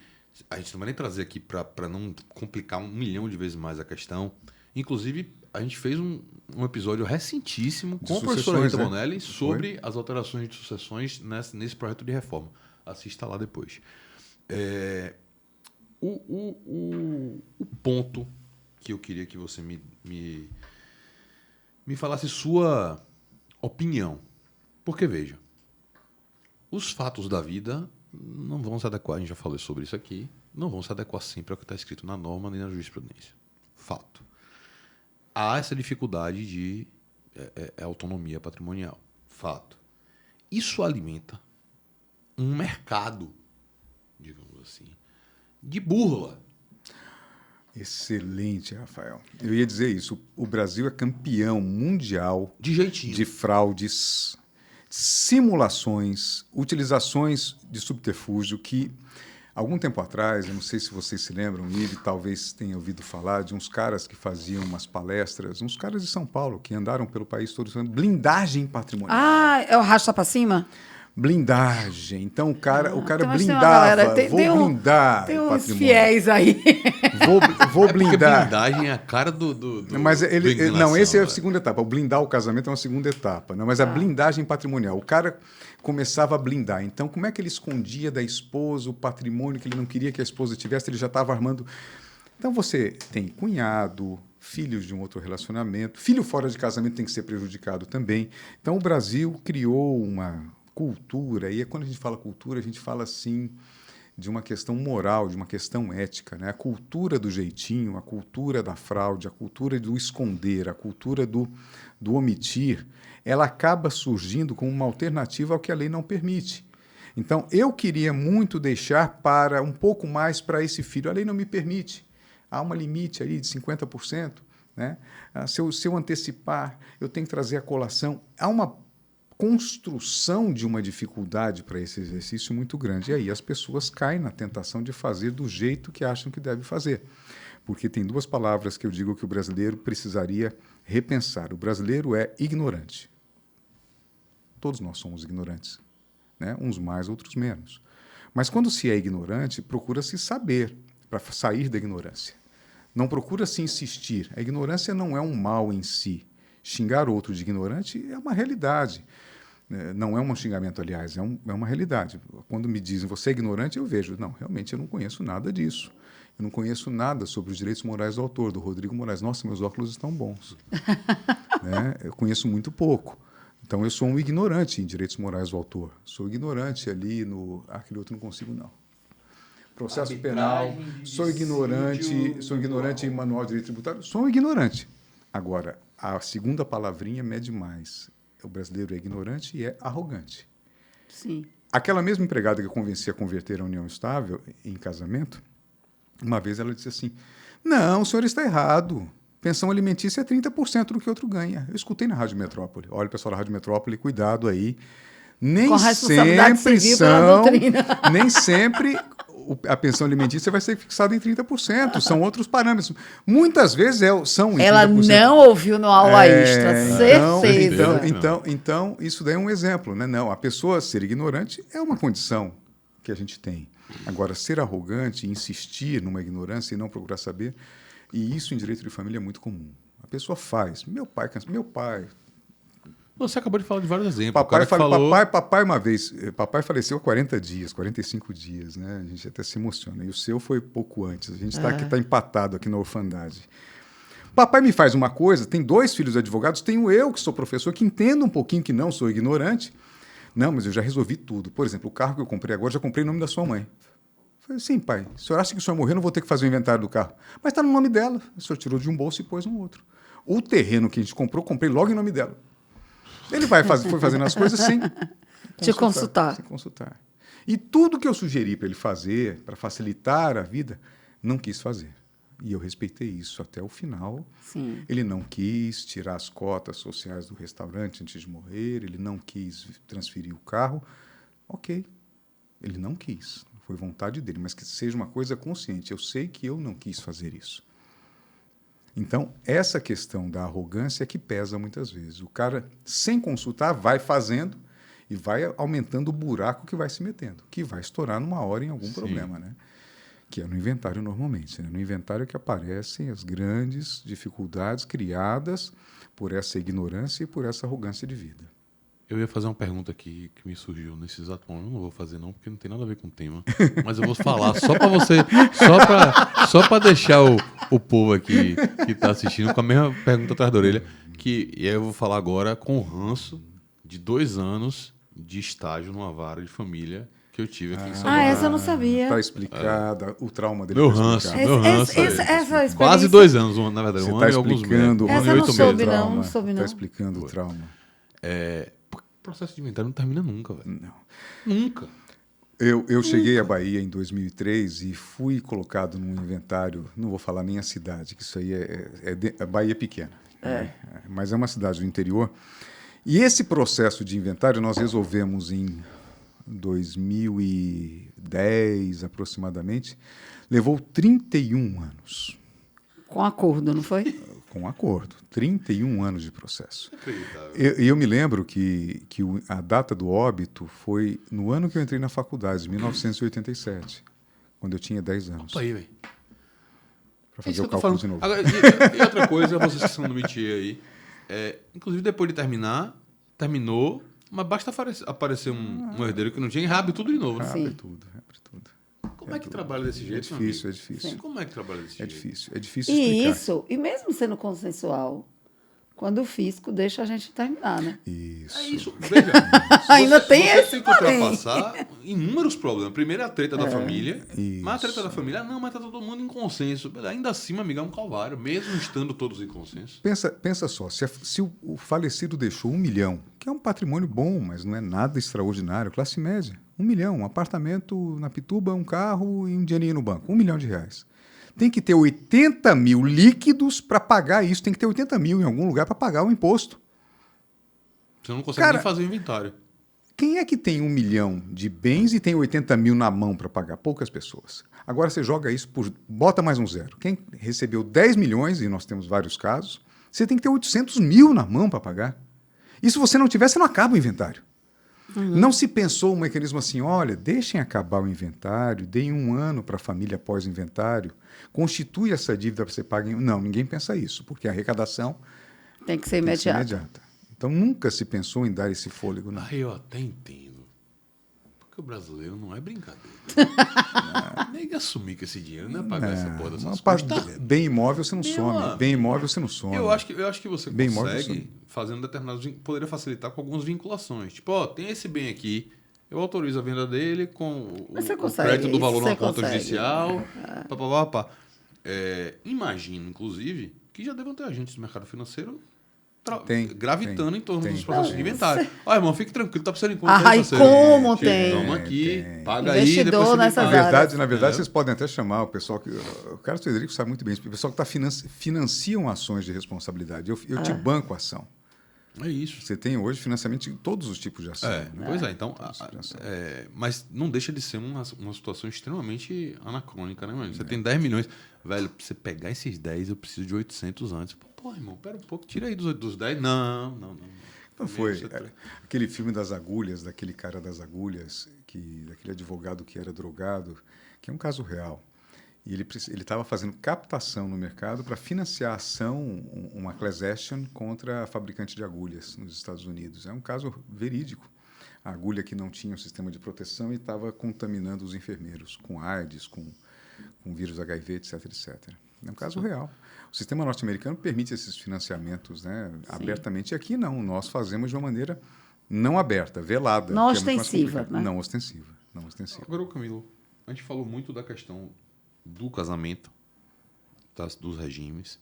a gente não vai nem trazer aqui para não complicar 1 milhão de vezes mais a questão. Inclusive, a gente fez um episódio recentíssimo com a professora Rita Bonelli sobre as alterações de sucessões nesse projeto de reforma. Assista lá depois. O ponto que eu queria que você me falasse sua opinião. Porque, veja, os fatos da vida não vão se adequar, a gente já falou sobre isso aqui, não vão se adequar sempre ao que está escrito na norma nem na jurisprudência. Fato. Há essa dificuldade de autonomia patrimonial. Fato. Isso alimenta um mercado, digamos assim, de burla. Excelente, Rafael. Eu ia dizer isso. O Brasil é campeão mundial De jeitinho. de fraudes, simulações, utilizações de subterfúgio que, algum tempo atrás, eu não sei se vocês se lembram, Ive talvez tenha ouvido falar de uns caras que faziam umas palestras, uns caras de São Paulo que andaram pelo país todo falando blindagem patrimonial. Ah, é o rasta para cima? Blindagem. Então o cara Então, acho que tem uma blindava. galera, Vou blindar tem o uns patrimônio. fiéis aí. Vou Porque blindar. blindagem é a cara do Mas do não, esse é a enganação, segunda etapa. O blindar o casamento é uma segunda etapa. Não, mas a blindagem patrimonial. O cara começava a blindar. Então, como é que ele escondia da esposa o patrimônio que ele não queria que a esposa tivesse? Ele já estava armando. Então, você tem cunhado, filhos de um outro relacionamento. Filho fora de casamento tem que ser prejudicado também. Então, o Brasil criou uma cultura. E quando a gente fala cultura, a gente fala assim de uma questão moral, de uma questão ética, né? A cultura do jeitinho, a cultura da fraude, a cultura do esconder, a cultura do omitir, ela acaba surgindo como uma alternativa ao que a lei não permite. Então, eu queria muito deixar um pouco mais para esse filho. A lei não me permite. Há um limite ali de 50%. Né? Se eu antecipar, eu tenho que trazer a colação. Há uma construção de uma dificuldade para esse exercício muito grande. E aí as pessoas caem na tentação de fazer do jeito que acham que deve fazer. porque tem duas palavras que eu digo que o brasileiro precisaria repensar. O brasileiro é ignorante. Todos nós somos ignorantes, né? Uns mais, outros menos. Mas quando se é ignorante, procura-se saber para sair da ignorância. Não procura-se insistir. A ignorância não é um mal em si. Xingar outro de ignorante é uma realidade. Não é um xingamento, aliás, é uma realidade. Quando me dizem você é ignorante, eu vejo, não, realmente eu não conheço nada disso. Eu não conheço nada sobre os direitos morais do autor, do Rodrigo Moraes. Nossa, meus óculos estão bons. Né? Eu conheço muito pouco. Então, eu sou um ignorante em direitos morais do autor. Sou ignorante ali no... aquele outro não consigo, não. Processo penal, sou ignorante em manual de direito tributário, sou um ignorante. Agora, a segunda palavrinha mede mais. O brasileiro é ignorante e é arrogante. Sim. Aquela mesma empregada que eu convenci a converter a união estável em casamento, uma vez ela disse assim, não, o senhor está errado. Pensão alimentícia é 30% do que outro ganha. Eu escutei na Rádio Metrópole. Olha, pessoal da Rádio Metrópole, cuidado aí. Nem sempre a pensão alimentícia vai ser fixada em 30%. São outros parâmetros. Muitas vezes são em 30%. Ela não ouviu no aula extra, certeza. Então, isso daí é um exemplo. Né? Não, a pessoa ser ignorante é uma condição que a gente tem. Agora, ser arrogante, insistir numa ignorância e não procurar saber, e isso em direito de família é muito comum. A pessoa faz. Meu pai... Você acabou de falar de vários exemplos. Papai uma vez... Papai faleceu há 40 dias, 45 dias, né? A gente até se emociona. E o seu foi pouco antes. A gente está empatado aqui na orfandade. Papai me faz uma coisa, tem 2 filhos advogados, tenho eu, que sou professor, que entendo um pouquinho que não sou ignorante. Não, mas eu já resolvi tudo. Por exemplo, o carro que eu comprei agora, já comprei em nome da sua mãe. Falei, sim, pai, o senhor acha que o senhor morrer, eu não vou ter que fazer o inventário do carro. Mas está no nome dela. O senhor tirou de um bolso e pôs no outro. O terreno que a gente comprou, comprei logo em nome dela. Ele foi fazendo as coisas sem consultar. E tudo que eu sugeri para ele fazer, para facilitar a vida, não quis fazer. E eu respeitei isso até o final. Sim. Ele não quis tirar as cotas sociais do restaurante antes de morrer, ele não quis transferir o carro. Ok, ele não quis. Foi vontade dele, mas que seja uma coisa consciente. Eu sei que eu não quis fazer isso. Então, essa questão da arrogância é que pesa muitas vezes. O cara, sem consultar, vai fazendo e vai aumentando o buraco que vai se metendo, que vai estourar numa hora em algum problema, né? Que é no inventário normalmente. Né? No inventário que aparecem as grandes dificuldades criadas por essa ignorância e por essa arrogância de vida. Eu ia fazer uma pergunta aqui que me surgiu nesse exato momento. Eu não vou fazer não, porque não tem nada a ver com o tema. Mas eu vou falar só para você, só para deixar o povo aqui que está assistindo com a mesma pergunta atrás da orelha. E aí eu vou falar agora com o ranço de 2 anos de estágio numa vara de família que eu tive aqui em São Paulo. Essa eu não sabia. Está explicada, o trauma dele. Meu ranço. Essa quase 2 anos, na verdade. Você um ano e alguns meses. Essa eu não soube, não. Está explicando o trauma. O processo de inventário não termina nunca, velho. Não. Nunca. Eu cheguei à Bahia em 2003 e fui colocado num inventário, não vou falar nem a cidade, que isso aí a Bahia é pequena, né? Mas é uma cidade do interior. E esse processo de inventário nós resolvemos em 2010, aproximadamente. Levou 31 anos. Com acordo, não foi? Com acordo. 31 anos de processo. E eu me lembro que a data do óbito foi no ano que eu entrei na faculdade, 1987, quando eu tinha 10 anos. Opa aí, velho. Para fazer o cálculo de novo. Agora, e outra coisa, vocês que são do métier aí, inclusive depois de terminou, mas basta aparecer um herdeiro que não tinha e abre tudo de novo. Né? Abre tudo. Como é que trabalha desse jeito? É difícil. Sim. Como é que trabalha desse jeito? É difícil explicar. E mesmo sendo consensual, quando o fisco deixa a gente terminar, né? Isso. É isso. Veja, ainda tem esse. Você tem que ultrapassar inúmeros problemas. Primeiro é a treta da família. Isso. Mas a treta da família, não, mas tá todo mundo em consenso. Ainda assim, amigo, é um calvário, mesmo estando todos em consenso. Pensa só, se o falecido deixou 1 milhão, que é um patrimônio bom, mas não é nada extraordinário, classe média, 1 milhão, um apartamento na Pituba, um carro e um dinheirinho no banco, R$1 milhão. Tem que ter 80 mil líquidos para pagar isso, tem que ter 80 mil em algum lugar para pagar o imposto. Você não consegue nem fazer o inventário. Quem é que tem 1 milhão de bens e tem 80 mil na mão para pagar? Poucas pessoas. Agora você joga isso bota mais um zero. Quem recebeu 10 milhões, e nós temos vários casos, você tem que ter 800 mil na mão para pagar. E se você não tiver, você não acaba o inventário. Não se pensou um mecanismo assim, olha, deixem acabar o inventário, deem 1 ano para a família após o inventário, constitui essa dívida para você pagar. Não, ninguém pensa isso, porque a arrecadação Tem que ser imediata. Então nunca se pensou em dar esse fôlego. Não. Aí eu até entendo. Porque o brasileiro não é brincadeira. Nem que assumir que esse dinheiro não é pagar essa porra dessas coisas. Bem imóvel você não some. amigo. Bem imóvel você não some. Eu acho que você Bem imóvel, consegue, fazendo determinados... Poderia facilitar com algumas vinculações. Tipo, ó, tem esse bem aqui, eu autorizo a venda dele com o crédito do valor na conta judicial. Pá, pá, pá, pá. Imagino, inclusive, que já devem ter agentes do mercado financeiro gravitando em torno dos processos de inventário. Ó, irmão, fique tranquilo, tá precisando de conta. Como tem? Toma aqui, paga Investidor aí, depois nessas você me paga. áreas. Na verdade, vocês podem até chamar o pessoal que... O Carlos Frederico sabe muito bem isso. O pessoal que financiam ações de responsabilidade. Eu te banco a ação. É isso. Você tem hoje financiamento de todos os tipos de ação. Pois é, então... mas não deixa de ser uma situação extremamente anacrônica, né, mano? Você tem 10 milhões. Velho, pra você pegar esses 10, eu preciso de 800 antes. Pô, irmão, pera um pouco, tira aí dos 10. Não. Não foi. Aquele filme das agulhas, daquele cara das agulhas, daquele advogado que era drogado, que é um caso real. E ele estava fazendo captação no mercado para financiar a ação, uma class action contra a fabricante de agulhas nos Estados Unidos. É um caso verídico. A agulha que não tinha um sistema de proteção e estava contaminando os enfermeiros com AIDS, com vírus HIV, etc, etc. É um caso real. O sistema norte-americano permite esses financiamentos, né, abertamente. E aqui não. Nós fazemos de uma maneira não aberta, velada. Não ostensiva. Né? Não ostensiva. Agora, Camilo, a gente falou muito da questão do casamento, dos regimes.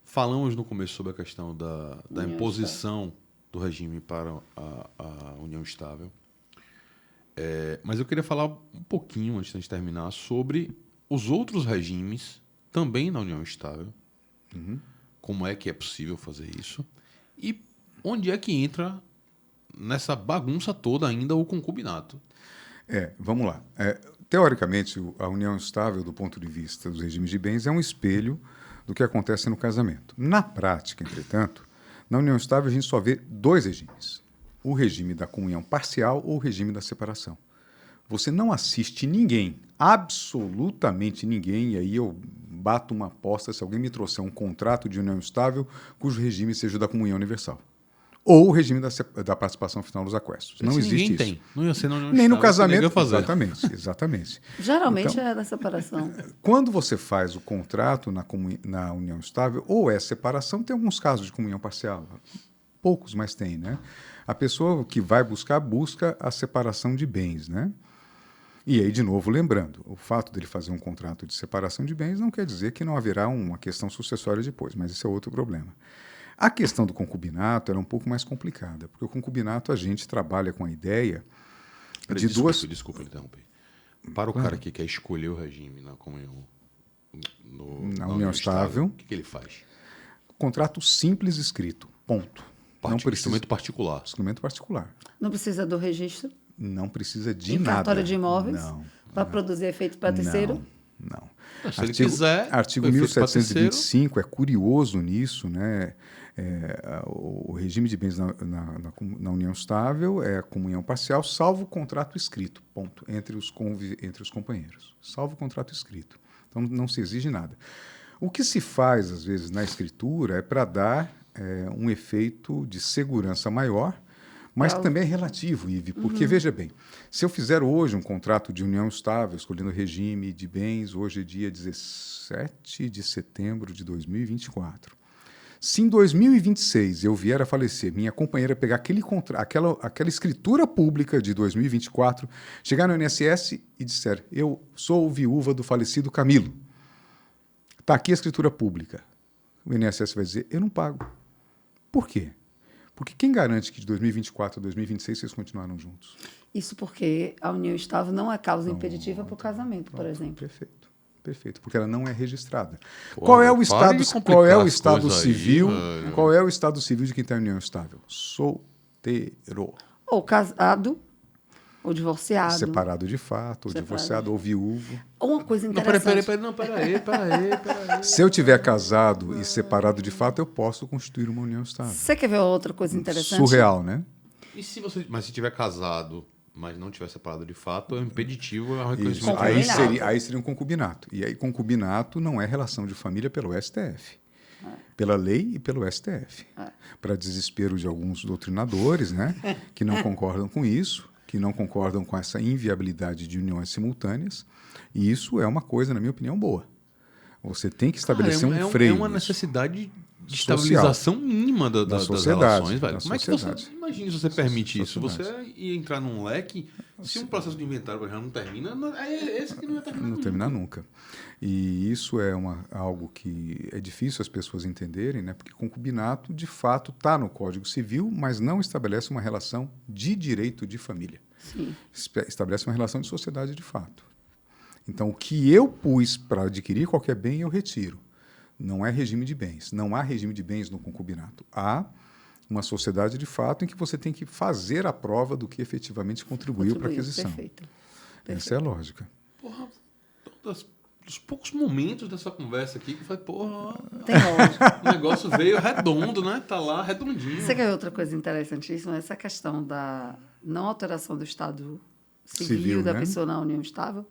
Falamos no começo sobre a questão da imposição do regime para a união estável. Mas eu queria falar um pouquinho, antes de a gente terminar, sobre os outros regimes também na união estável. Como é que é possível fazer isso? E onde é que entra nessa bagunça toda ainda o concubinato? Vamos lá. Teoricamente, a união estável, do ponto de vista dos regimes de bens, é um espelho do que acontece no casamento. Na prática, entretanto, na união estável a gente só vê 2 regimes. O regime da comunhão parcial ou o regime da separação. Você não assiste ninguém, absolutamente ninguém, e aí eu bato uma aposta se alguém me trouxer um contrato de união estável cujo regime seja o da comunhão universal. Ou o regime da participação final dos aquestos. Não existe ninguém isso. Tem. Não ia ser na união nem estável, no casamento. fazer. Exatamente. Geralmente é da separação. Quando você faz o contrato na união estável, ou é separação, tem alguns casos de comunhão parcial. Poucos, mas tem, né? A pessoa que vai busca a separação de bens, né? E aí, de novo, lembrando, o fato dele fazer um contrato de separação de bens não quer dizer que não haverá uma questão sucessória depois, mas isso é outro problema. A questão do concubinato é um pouco mais complicada, porque o concubinato a gente trabalha com a ideia de duas... Desculpa interromper. Para o cara que quer escolher o regime na comunhão, na união estável, o que ele faz? Contrato simples escrito, ponto. Não precisa... Instrumento particular. Instrumento particular. Não precisa do registro? Não precisa de em nada. cartório de imóveis? Para produzir efeito para terceiro? Não. Se ele quiser, artigo 1725 é curioso nisso, né? O regime de bens na união estável é a comunhão parcial, salvo o contrato escrito, ponto, entre os companheiros. Salvo o contrato escrito. Então, não se exige nada. O que se faz, às vezes, na escritura é para dar um efeito de segurança maior, mas também é relativo, Ive, porque, veja bem, se eu fizer hoje um contrato de união estável, escolhendo o regime de bens, hoje é dia 17 de setembro de 2024. Se em 2026 eu vier a falecer, minha companheira pegar aquela escritura pública de 2024, chegar no INSS e disser, eu sou viúva do falecido Camilo, está aqui a escritura pública, o INSS vai dizer, eu não pago. Por quê? Porque quem garante que de 2024 a 2026 vocês continuaram juntos? Isso porque a união estável não é causa impeditiva para o casamento, por exemplo. Perfeito, porque ela não é registrada. Pô, qual é o estado civil? Aí, qual é o estado civil de quem está em união estável? Solteiro. ou casado, ou divorciado. Separado de fato, ou divorciado, ou viúvo. Uma coisa Não, interessante. peraí. Se eu tiver casado e separado de fato, eu posso constituir uma união estável. Você quer ver outra coisa interessante? Surreal, né? Mas se tiver casado, mas não tiver separado de fato, é impeditivo ao reconhecimento. Isso. Aí seria um concubinato. E aí concubinato não é relação de família pelo STF. Pela lei e pelo STF. Para desespero de alguns doutrinadores, né, que não concordam com isso, que não concordam com essa inviabilidade de uniões simultâneas. E isso é uma coisa, na minha opinião, boa. Você tem que estabelecer um freio. É uma necessidade de estabilização mínima das relações, velho. Como é que você... Imagine se você permite isso. Você ia entrar num leque, se um processo de inventário já não termina, esse que não vai terminar. Não terminar nunca. E isso é algo que é difícil as pessoas entenderem, né? Porque concubinato, de fato, está no Código Civil, mas não estabelece uma relação de direito de família. Sim. Estabelece uma relação de sociedade de fato. Então, o que eu pus para adquirir qualquer bem, eu retiro. Não é regime de bens. Não há regime de bens no concubinato. Há uma sociedade de fato em que você tem que fazer a prova do que efetivamente contribuiu para a aquisição. Perfeito. Essa é a lógica. Porra, dos poucos momentos dessa conversa aqui que eu falei, porra, Tem lógica. o negócio veio redondo, né? Tá lá redondinho. Você quer ver outra coisa interessantíssima? Essa questão da não alteração do estado civil da né? pessoa na união estável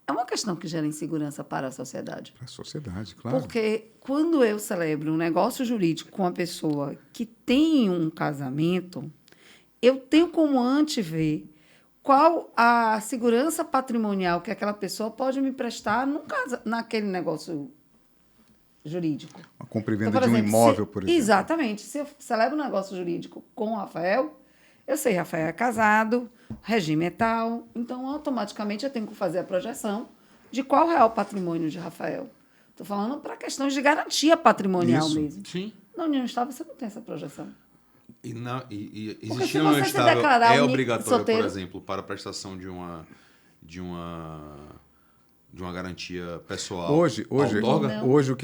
é uma questão que gera insegurança para a sociedade. Para a sociedade, claro. Porque quando eu celebro um negócio jurídico com uma pessoa que tem um casamento, eu tenho como antever qual a segurança patrimonial que aquela pessoa pode me prestar naquele negócio jurídico. Uma compra e venda Então, por de um exemplo, imóvel, por exemplo. Exatamente. Se eu celebro um negócio jurídico com o Rafael, eu sei, Rafael é casado, regime é tal, então automaticamente eu tenho que fazer a projeção de qual é o patrimônio de Rafael. Estou falando para questões de garantia patrimonial Isso. mesmo. Sim. Na união estável você não tem essa projeção. E Porque existir se uma união você se estável declarar é obrigatório, solteiro- por exemplo, para a prestação de uma garantia pessoal. Outorga? Não. Hoje o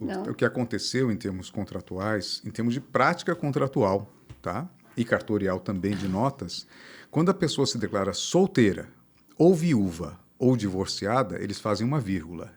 Não. o que aconteceu em termos contratuais, em termos de prática contratual, tá? E cartorial também de notas, quando a pessoa se declara solteira, ou viúva, ou divorciada, eles fazem uma vírgula.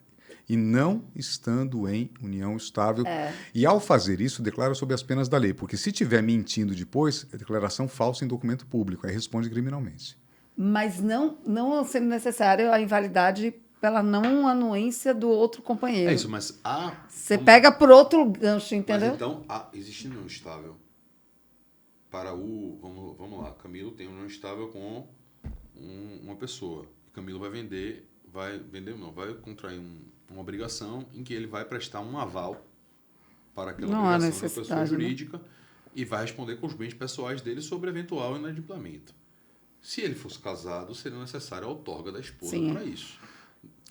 E não estando em união estável. E ao fazer isso, declara sob as penas da lei. Porque se estiver mentindo depois, é declaração falsa em documento público. Aí responde criminalmente. Mas não sendo necessário a invalidade pela não anuência do outro companheiro. É isso, mas Você pega por outro gancho, entendeu? Mas então, existe união estável. Vamos lá, Camilo tem união estável com uma pessoa. Camilo vai contrair uma obrigação em que ele vai prestar um aval para aquela Não há obrigação da pessoa necessidade, jurídica e vai responder com os bens pessoais dele sobre eventual inadimplemento. Se ele fosse casado, seria necessário a outorga da esposa para isso.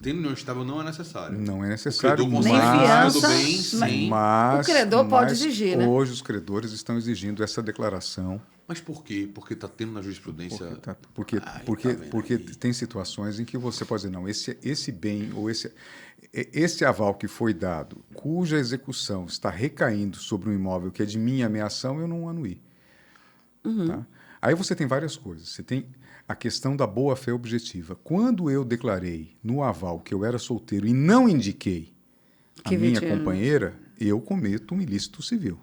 Tendo união estável não é necessário. Não é necessário. O credor Nem consegue fiança, do bem sem... o credor pode exigir, né? Hoje os credores estão exigindo essa declaração. Mas por quê? Porque está tendo na jurisprudência... Porque tem situações em que você pode dizer, não, esse bem ou esse aval que foi dado, cuja execução está recaindo sobre um imóvel que é de minha ameação, eu não anuí. Tá? Aí você tem várias coisas. Você tem a questão da boa-fé objetiva. Quando eu declarei no aval que eu era solteiro e não indiquei a minha companheira, eu cometo um ilícito civil.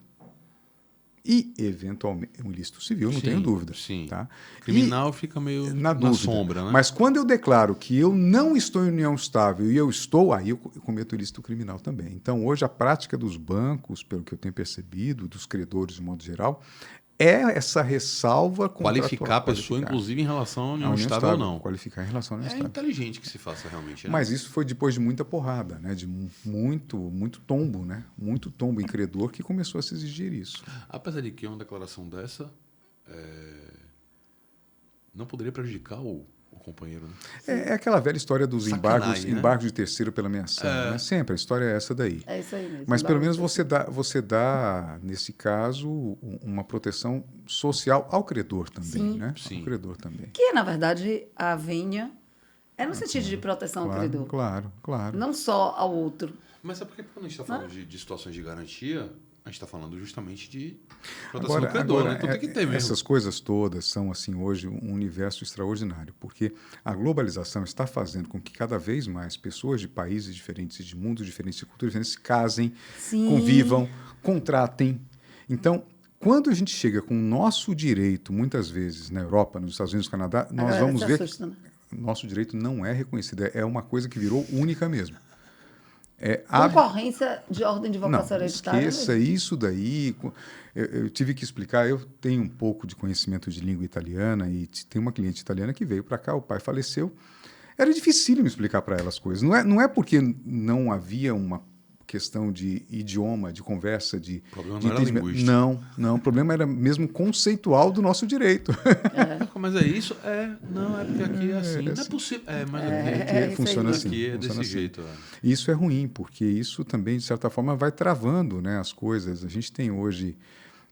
E, eventualmente, um ilícito civil, não tenho dúvida. Sim. Tá? Criminal fica meio na sombra, né? Mas quando eu declaro que eu não estou em união estável e eu estou, aí eu cometo ilícito criminal também. Então, hoje, a prática dos bancos, pelo que eu tenho percebido, dos credores de modo geral, é essa ressalva qualificar a pessoa, inclusive, em relação à união estável ou não. Qualificar em relação à união estável. É inteligente que se faça realmente. Né? Mas isso foi depois de muita porrada, né? De muito tombo, né? Muito tombo em credor que começou a se exigir isso. Apesar de que uma declaração dessa não poderia prejudicar o companheiro. Né? É aquela velha história dos embargos né? de terceiro pela ameação. Né? Sempre, a história é essa daí. É isso aí mesmo. Mas pelo menos você dá, nesse caso, uma proteção social ao credor também. Sim. Né? Sim. Ao credor também. Que, na verdade, a vênia é no sentido de proteção ao credor. Claro. Não só ao outro. Mas é porque quando a gente está falando de situações de garantia, a gente está falando justamente de proteção do credor, né? Então tem que ter mesmo. Essas coisas todas são, assim, hoje um universo extraordinário, porque a globalização está fazendo com que cada vez mais pessoas de países diferentes, de mundos diferentes, de culturas diferentes, se casem, Sim. convivam, contratem. Então, quando a gente chega com o nosso direito, muitas vezes, na Europa, nos Estados Unidos, no Canadá, nós vamos ver assusta, né? que nosso direito não é reconhecido, é uma coisa que virou única mesmo. Concorrência de ordem de vocação Não, hereditária. esqueça isso daí. Eu tive que explicar. Eu tenho um pouco de conhecimento de língua italiana e tem uma cliente italiana que veio para cá, o pai faleceu. Era dificílimo explicar para ela as coisas. Não é porque não havia uma questão de idioma, de conversa, de O problema de não era entendimento. linguístico. Não. O problema era mesmo conceitual do nosso direito. Mas é isso? Não, é porque aqui é assim. Não é possível. Mas aqui Funciona assim. aqui é funciona desse assim. jeito. Isso é ruim, porque isso também, de certa forma, vai travando, né, as coisas. A gente tem hoje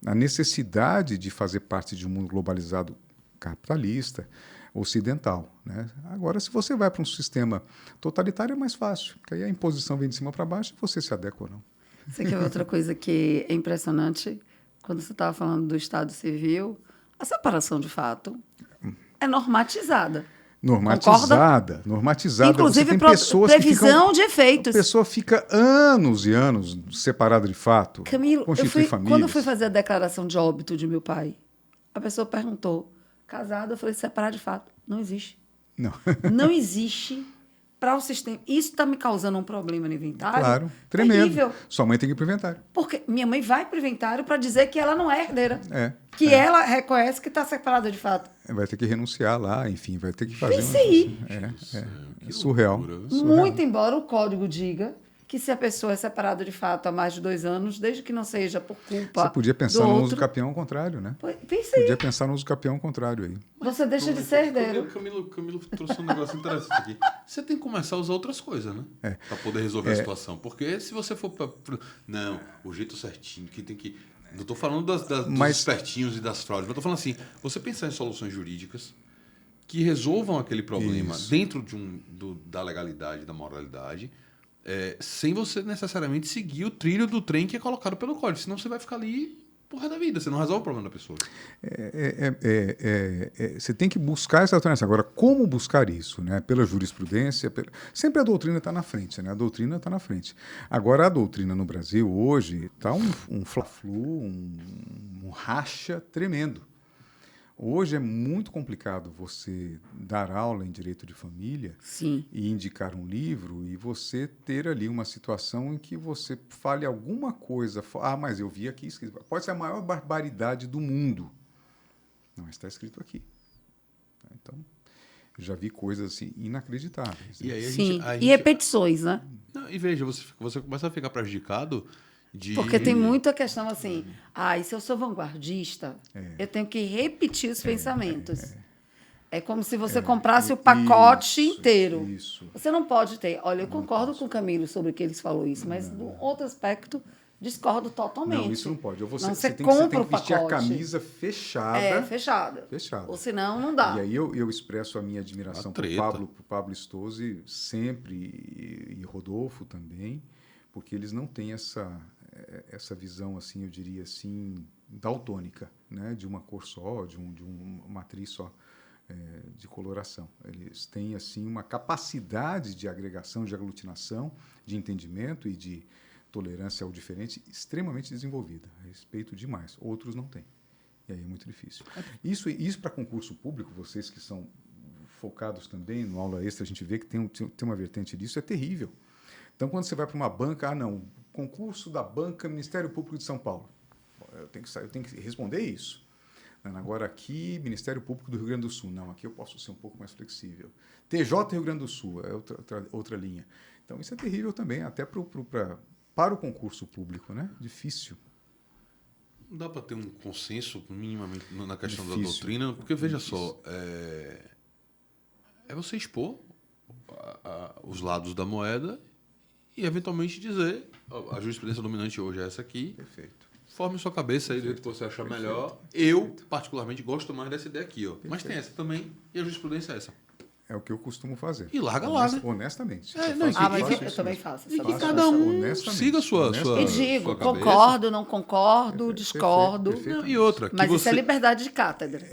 a necessidade de fazer parte de um mundo globalizado capitalista, ocidental, né? Agora, se você vai para um sistema totalitário, é mais fácil, porque aí a imposição vem de cima para baixo e você se adequa ou não. Você quer ver outra coisa que é impressionante? Quando você estava falando do Estado Civil, a separação de fato é normatizada. Normatizada. Inclusive, você tem pessoas previsão de efeitos. A pessoa fica anos e anos separada de fato. Camilo, constitui famílias. quando eu fui fazer a declaração de óbito de meu pai, a pessoa perguntou, casada, eu falei, separar de fato. Não existe. Não. Não existe para o sistema. Isso está me causando um problema no inventário. Claro, tremendo. Terrível. Sua mãe tem que ir para o inventário. Porque minha mãe vai para o inventário para dizer que ela não é herdeira. Ela reconhece que está separada de fato. Vai ter que renunciar lá, enfim, vai ter que fazer. Isso aí. É surreal. Muito embora o código diga que se a pessoa é separada de fato há mais de 2 anos, desde que não seja por culpa Você podia pensar do no outro, uso capião ao contrário, né? Pensa aí. Podia pensar no uso capião ao contrário aí. Você deixa de ser herdeiro. Camilo trouxe um negócio interessante aqui. Você tem que começar a usar outras coisas, né? Para poder resolver a situação. Porque se você for não, o jeito certinho, que tem que... Não estou falando dos espertinhos e das fraudes, mas estou falando assim, você pensar em soluções jurídicas que resolvam aquele problema dentro da legalidade, da moralidade, sem você necessariamente seguir o trilho do trem que é colocado pelo código. Senão você vai ficar ali pro resto da vida. Você não resolve o problema da pessoa. Você tem que buscar essa alternativa. Agora, como buscar isso? Né? Pela jurisprudência. Sempre a doutrina está na frente. Né? A doutrina está na frente. Agora, a doutrina no Brasil, hoje, está um fla-flu, um racha tremendo. Hoje é muito complicado você dar aula em direito de família e indicar um livro e você ter ali uma situação em que você fale alguma coisa. Mas eu vi aqui escrito. Pode ser a maior barbaridade do mundo. Não, está escrito aqui. Então, eu já vi coisas assim inacreditáveis. E aí e repetições, né? Não, e veja, você começa a ficar prejudicado. Porque tem muita questão assim, e se eu sou vanguardista, eu tenho que repetir os pensamentos. É como se você comprasse o pacote inteiro. Isso. Você não pode ter. Olha, eu concordo com o Camilo sobre o que ele falou isso, mas no outro aspecto, discordo totalmente. Não, isso não pode. Você tem compra que vestir o pacote. a camisa fechada. Fechada. Ou senão, não dá. E aí eu expresso a minha admiração por Pablo Stozzi sempre, e Rodolfo também, porque eles não têm essa visão, assim, eu diria assim, daltônica, né? De uma cor só, de uma matriz só de coloração. Eles têm, assim, uma capacidade de agregação, de aglutinação, de entendimento e de tolerância ao diferente extremamente desenvolvida. Respeito demais. Outros não têm. E aí é muito difícil. Isso para concurso público, vocês que são focados também no aula extra, a gente vê que tem uma vertente disso, é terrível. Então, quando você vai para uma banca, concurso da banca Ministério Público de São Paulo. Eu tenho que responder isso. Agora aqui, Ministério Público do Rio Grande do Sul. Não, aqui eu posso ser um pouco mais flexível. TJ Rio Grande do Sul é outra linha. Então, isso é terrível também, até para o concurso público, né? Difícil. Não dá para ter um consenso minimamente na questão da doutrina, porque, veja só, você expor os lados da moeda e, eventualmente, dizer a jurisprudência dominante hoje é essa aqui. Perfeito. Forme sua cabeça aí do jeito que você achar melhor. Eu, particularmente, gosto mais dessa ideia aqui. Mas tem essa também e a jurisprudência é essa. É o que eu costumo fazer. E larga lá, né? Honestamente. Não, Mas eu isso também mesmo. faço. E Também cada faço. um honestamente, siga a sua E digo, sua cabeça. concordo, não concordo, Perfeito, discordo. perfeito. Não, e outra, que Mas isso é você... liberdade de cátedra.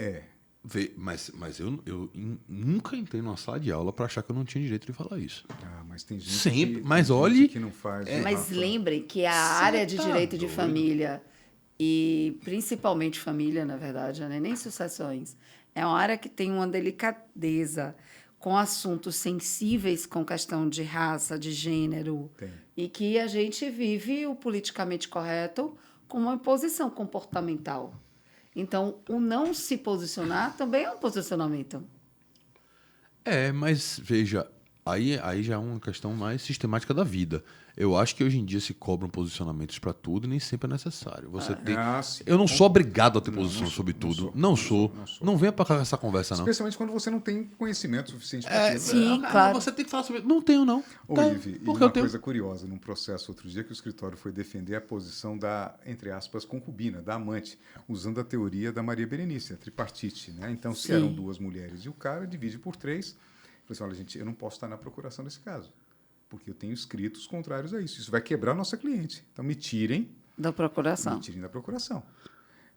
Mas eu nunca entrei numa sala de aula para achar que eu não tinha direito de falar isso. Mas tem gente Sempre, que, mas tem gente olhe- que não faz. Mas Rafa. lembrem que a área de tá direito de doido. família, e principalmente família, na verdade, né? Nem sucessões, é uma área que tem uma delicadeza com assuntos sensíveis com questão de raça, de gênero, Tem. e que a gente vive o politicamente correto como uma imposição comportamental. Então, o não se posicionar também é um posicionamento. Mas veja, aí já é uma questão mais sistemática da vida. Eu acho que hoje em dia se cobram posicionamentos para tudo e nem sempre é necessário. Você tem... Sim. Eu não sou obrigado a ter Não, posição não sou, sobre não tudo. sou, Não não sou. sou, não sou. Não venha para cá com essa conversa, não. Especialmente quando você não tem conhecimento suficiente para aquilo. Sim, Mas claro. você tem que falar sobre... Não tenho, não. Ô, Tá, Ive, e porque eu uma tenho. coisa curiosa, num processo outro dia que o escritório foi defender a posição da, entre aspas, concubina, da amante, usando a teoria da Maria Berenice, a tripartite, né? Então, se Sim. eram 2 mulheres e o cara, divide por 3. Falei assim, olha, gente, eu não posso estar na procuração desse caso, porque eu tenho escritos contrários a isso. Isso vai quebrar a nossa cliente. Então, me tirem Da procuração. da procuração.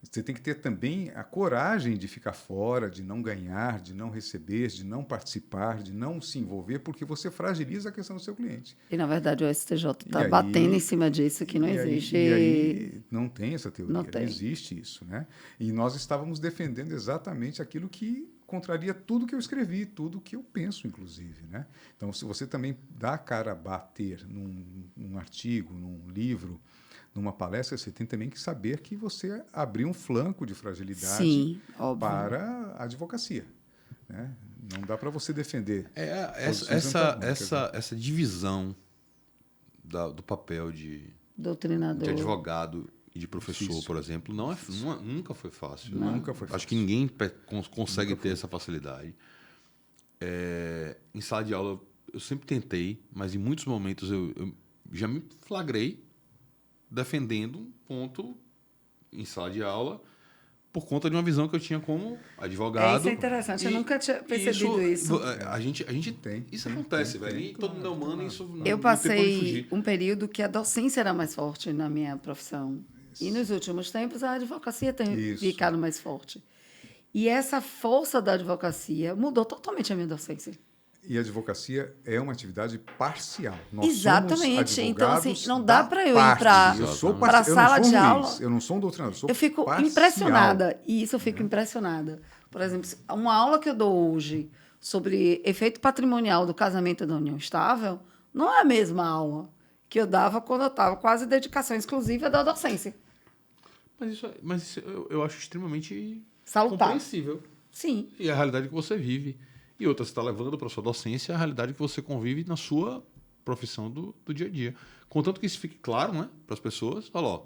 Você tem que ter também a coragem de ficar fora, de não ganhar, de não receber, de não participar, de não se envolver, porque você fragiliza a questão do seu cliente. E, na verdade, o STJ E está aí- batendo em cima disso, que não E aí- existe. E aí não tem essa teoria, Não não, tem. existe isso, né? E nós estávamos defendendo exatamente aquilo que contraria tudo que eu escrevi, tudo que eu penso, inclusive, né? Então, se você também dá a cara a bater num artigo, num livro, numa palestra, você tem também que saber que você abriu um flanco de fragilidade Sim, óbvio. para a advocacia, né? Não dá para você defender. Essa divisão do papel de Doutrinador. advogado e de professor, Difícil. por exemplo, nunca foi fácil. Nunca foi Acho fácil. que ninguém consegue ter essa facilidade. Em sala de aula, eu sempre tentei, mas em muitos momentos eu já me flagrei defendendo um ponto em sala de aula por conta de uma visão que eu tinha como advogado. Isso é interessante, eu nunca tinha percebido isso. A gente isso acontece, velho. E todo mundo é humano e isso não Eu tem pra onde passei fugir. um período que a docência era mais forte na minha profissão. E nos últimos tempos a advocacia tem Isso. ficado mais forte. E essa força da advocacia mudou totalmente a minha docência. E a advocacia é uma atividade parcial. Nós Exatamente. somos Então, assim, advogados não dá da para eu ir parte. para Eu sou para a eu não sala sou de um aula. juiz, eu não sou um doutrinador, sou Eu fico parcial. impressionada. E isso eu fico impressionada. Por exemplo, uma aula que eu dou hoje sobre efeito patrimonial do casamento da união estável não é a mesma aula que eu dava quando eu estava quase dedicação exclusiva da docência. Mas isso eu acho extremamente Salutar. compreensível. Sim. E é a realidade que você vive. E outra, você está levando para sua docência a realidade que você convive na sua profissão do dia a dia. Contanto que isso fique claro, né, para as pessoas. Fala, ó,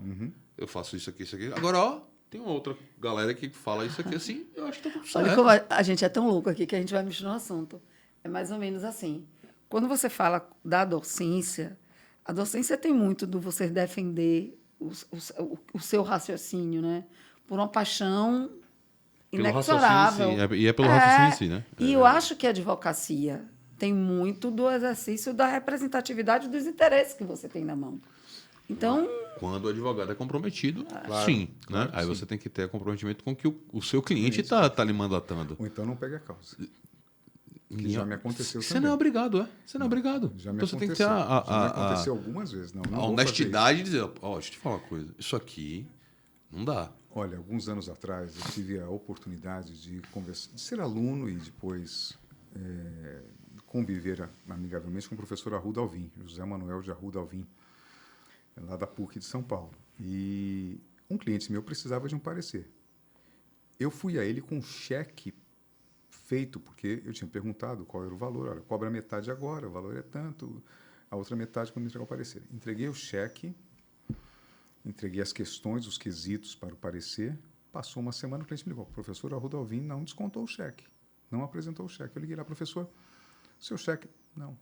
eu faço isso aqui, isso aqui. Agora, ó, tem uma outra galera que fala isso aqui assim, eu acho que tá tudo certo. Olha como a gente é tão louco aqui que a gente vai mexer no assunto. É mais ou menos assim. Quando você fala da docência, a docência tem muito do você defender o seu raciocínio, né? Por uma paixão Pelo inexorável. raciocínio, sim. E é pelo raciocínio em si, né? E eu acho que a advocacia tem muito do exercício da representatividade dos interesses que você tem na mão. Então, Quando o advogado é comprometido, Claro, sim. claro Né? que Aí sim. você tem que ter comprometimento com o que o seu cliente está lhe mandatando. Ou então não pegue a causa. Que E já me aconteceu Você também. não é obrigado, é? Você não é obrigado. Já me então você aconteceu. tem que ter Já me aconteceu algumas vezes. Não a vou fazer honestidade de dizer, ó, deixa eu te falar uma coisa. Isso aqui não dá. isso. Olha, alguns anos atrás eu tive a oportunidade de conversar, de ser aluno e depois conviver amigavelmente com o professor Arruda Alvim, José Manuel de Arruda Alvim, lá da PUC de São Paulo. E um cliente meu precisava de um parecer. Eu fui a ele com um cheque feito, porque eu tinha perguntado qual era o valor. Olha, cobra metade agora, o valor é tanto, a outra metade quando me entregar o parecer. Entreguei o cheque, entreguei as questões, os quesitos para o parecer. Passou uma semana, o cliente me ligou. O professor Arruda Alvim não descontou o cheque, não apresentou o cheque. Eu liguei lá, professor, seu cheque,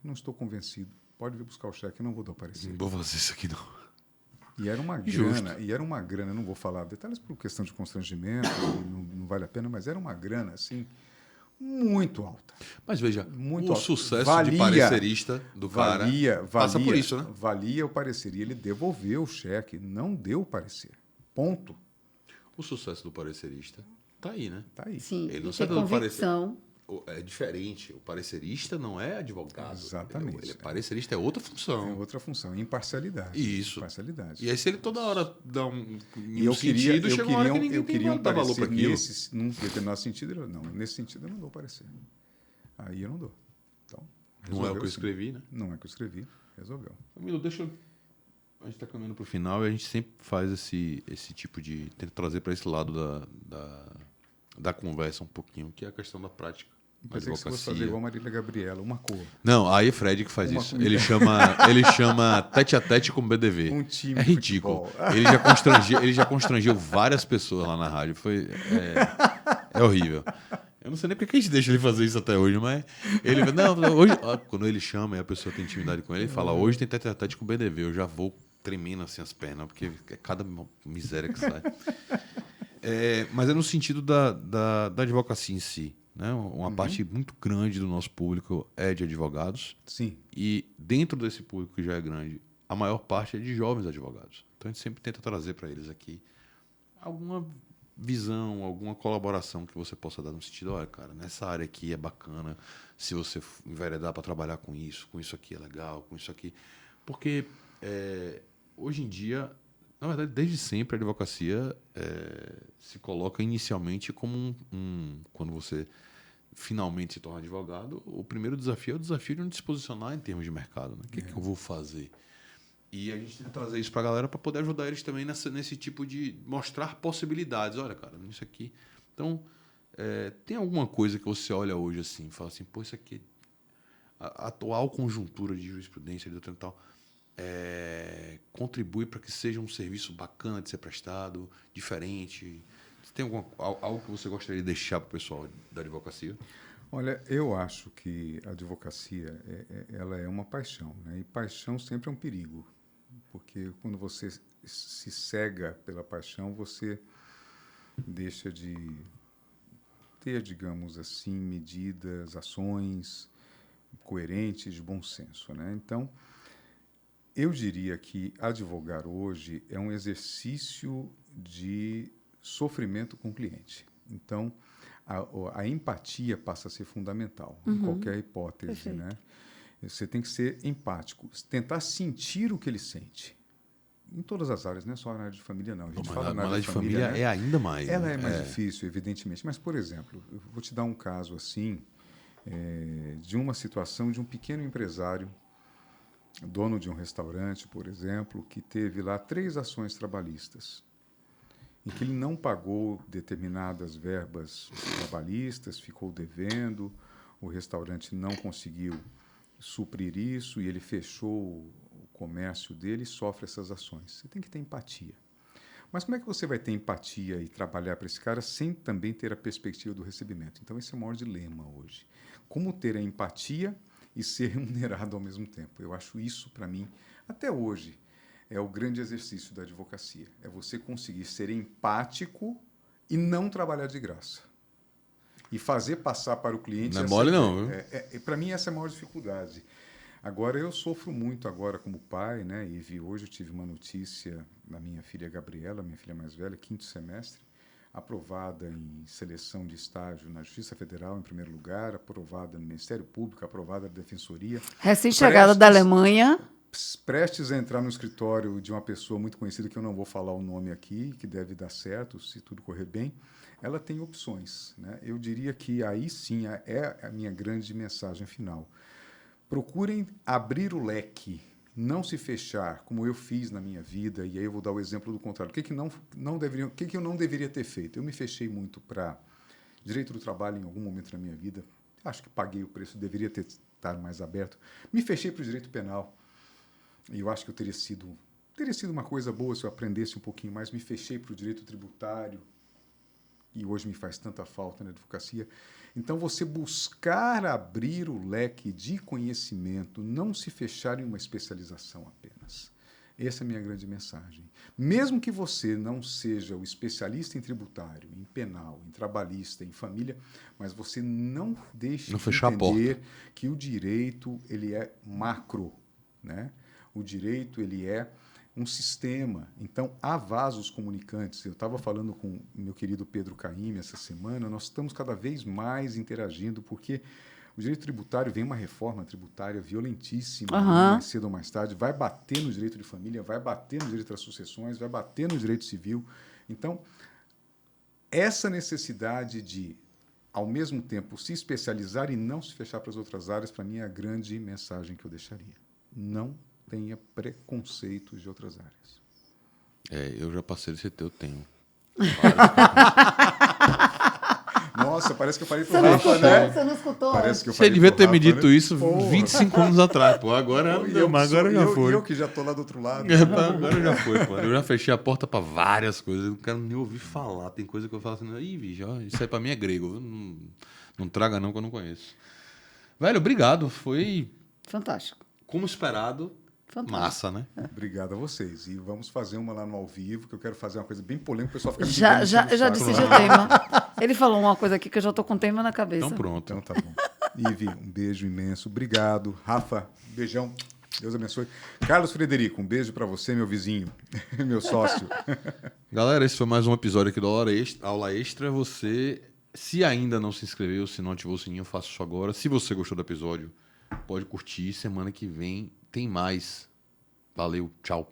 não estou convencido. Pode vir buscar o cheque, eu não vou dar o parecer. Não vou fazer isso aqui, não. E era uma Justo. grana, não vou falar detalhes por questão de constrangimento, não vale a pena, mas era uma grana, assim, muito alta. Mas veja, Muito o alta. sucesso de parecerista do cara passa por isso, né? Valia o parecer. E ele devolveu o cheque, não deu o parecer. Ponto. O sucesso do parecerista tá aí, né? Tá aí. Sim, Ele e não ter sai dando convicção. É diferente. O parecerista não é advogado. Exatamente. Ele é parecerista, é outra função. É outra função, imparcialidade. Isso. Imparcialidade. E aí, se ele toda hora dá E eu sentido, chega uma hora que ninguém eu queria um dá valor para parecer aquilo. num determinado sentido. Não, nesse sentido eu não dou parecer. Aí eu não dou. Então, Não é o que eu sim. escrevi, né? Não é o que eu escrevi. Resolveu. Camilo, deixa eu... A gente está caminhando para o final e a gente sempre faz esse tipo de... Tenta trazer para esse lado da conversa um pouquinho, que é a questão da prática. Pensei que você fosse fazer igual a Marília Gabriela, uma cor. Não, aí é Fred que faz Uma isso. comida. Ele chama tete a tete com BDV. Um time É de ridículo. futebol. Ele já constrangeu várias pessoas lá na rádio. É horrível. Eu não sei nem porque a gente deixa ele fazer isso até hoje, mas ele não, hoje, quando ele chama e a pessoa tem intimidade com ele, ele fala: hoje tem tete a tete com BDV. Eu já vou tremendo assim as pernas, porque é cada miséria que sai. Mas é no sentido da advocacia em si. Né? Uma parte muito grande do nosso público é de advogados. Sim. E dentro desse público que já é grande, a maior parte é de jovens advogados. Então a gente sempre tenta trazer para eles aqui alguma visão, alguma colaboração que você possa dar no sentido, olha, cara, nessa área aqui é bacana, se você enveredar para trabalhar com isso aqui é legal, com isso aqui. Porque hoje em dia, na verdade, desde sempre a advocacia se coloca inicialmente como quando você finalmente se torna advogado, o primeiro desafio é o desafio de não se posicionar em termos de mercado. Né? O que eu vou fazer? E a gente tem que trazer isso para a galera para poder ajudar eles também nesse tipo de mostrar possibilidades. Olha, cara, nisso aqui. Então, tem alguma coisa que você olha hoje assim e fala assim, pô, isso aqui, a atual conjuntura de jurisprudência, de tal, contribui para que seja um serviço bacana de ser prestado, diferente. Tem algo que você gostaria de deixar para o pessoal da advocacia? Olha, eu acho que a advocacia ela é uma paixão, né? E paixão sempre é um perigo, porque quando você se cega pela paixão, você deixa de ter, digamos assim, medidas, ações coerentes, de bom senso, né? Então, eu diria que advogar hoje é um exercício de sofrimento com o cliente. Então, a empatia passa a ser fundamental em qualquer hipótese. Perfeito. Né? Você tem que ser empático, tentar sentir o que ele sente. Em todas as áreas, não é só na área de família, não. A gente fala na área de família, né? É ainda mais. Ela é mais difícil, evidentemente. Mas, por exemplo, eu vou te dar um caso assim, de uma situação de um pequeno empresário, dono de um restaurante, por exemplo, que teve lá 3 ações trabalhistas, em que ele não pagou determinadas verbas trabalhistas, ficou devendo, o restaurante não conseguiu suprir isso e ele fechou o comércio dele e sofre essas ações. Você tem que ter empatia. Mas como é que você vai ter empatia e trabalhar para esse cara sem também ter a perspectiva do recebimento? Então, esse é o maior dilema hoje. Como ter a empatia e ser remunerado ao mesmo tempo? Eu acho isso, para mim, até hoje, é o grande exercício da advocacia. É você conseguir ser empático e não trabalhar de graça. E fazer passar para o cliente... Não é mole, não. Para mim, essa é a maior dificuldade. Agora, eu sofro muito agora como pai, né? E hoje eu tive uma notícia da minha filha Gabriela, minha filha mais velha, 5º semestre, aprovada em seleção de estágio na Justiça Federal, em primeiro lugar, aprovada no Ministério Público, aprovada na Defensoria. Recém-chegada da Alemanha. Prestes a entrar no escritório de uma pessoa muito conhecida, que eu não vou falar o nome aqui, que deve dar certo, se tudo correr bem. Ela tem opções, né? Eu diria que aí sim é a minha grande mensagem final. Procurem abrir o leque, não se fechar, como eu fiz na minha vida, e aí eu vou dar o exemplo do contrário. O que eu não deveria ter feito? Eu me fechei muito para direito do trabalho em algum momento da minha vida. Acho que paguei o preço, deveria estar mais aberto. Me fechei para o direito penal. E eu acho que eu teria sido uma coisa boa se eu aprendesse um pouquinho mais. Me fechei para o direito tributário, e hoje me faz tanta falta na advocacia. Então, você buscar abrir o leque de conhecimento, não se fechar em uma especialização apenas. Essa é a minha grande mensagem. Mesmo que você não seja o especialista em tributário, em penal, em trabalhista, em família, mas você não deixe Não de fechar a porta. entender que o direito ele é macro, né? O direito ele é um sistema. Então, há vasos comunicantes. Eu estava falando com o meu querido Pedro Caymmi essa semana, nós estamos cada vez mais interagindo, porque o direito tributário vem uma reforma tributária violentíssima, mais cedo ou mais tarde, vai bater no direito de família, vai bater no direito das sucessões, vai bater no direito civil. Então, essa necessidade de, ao mesmo tempo, se especializar e não se fechar para as outras áreas, para mim é a grande mensagem que eu deixaria. Não tenha preconceitos de outras áreas. Eu já passei desse teu tempo. Nossa, parece que eu falei pro Rafa, né? Você não escutou? Parece que eu Você falei devia pro ter Rafa, me dito né? isso Porra. 25 anos atrás, pô. Agora, mas agora já foi. Eu que já tô lá do outro lado. Agora já foi, pô. Eu já fechei a porta pra várias coisas. Eu não quero nem ouvir falar. Tem coisa que eu falo assim, ih, bicho, ó, isso aí pra mim é grego. Não traga não que eu não conheço. Velho, obrigado. Foi, Fantástico. como esperado, Fantástico. massa, né? Obrigado a vocês. E vamos fazer uma lá no ao vivo, que eu quero fazer uma coisa bem polêmica, o pessoal fica me Já ligando enchendo o saco. decidi o tema. Ele falou uma coisa aqui que eu já tô com o tema na cabeça. Então pronto. Então tá bom. Ive, um beijo imenso. Obrigado. Rafa, um beijão. Deus abençoe. Carlos Frederico, um beijo para você, meu vizinho, meu sócio. Galera, esse foi mais um episódio aqui do Aula Extra. Você, se ainda não se inscreveu, se não ativou o sininho, faça isso agora. Se você gostou do episódio, pode curtir. Semana que vem tem mais. Valeu, tchau.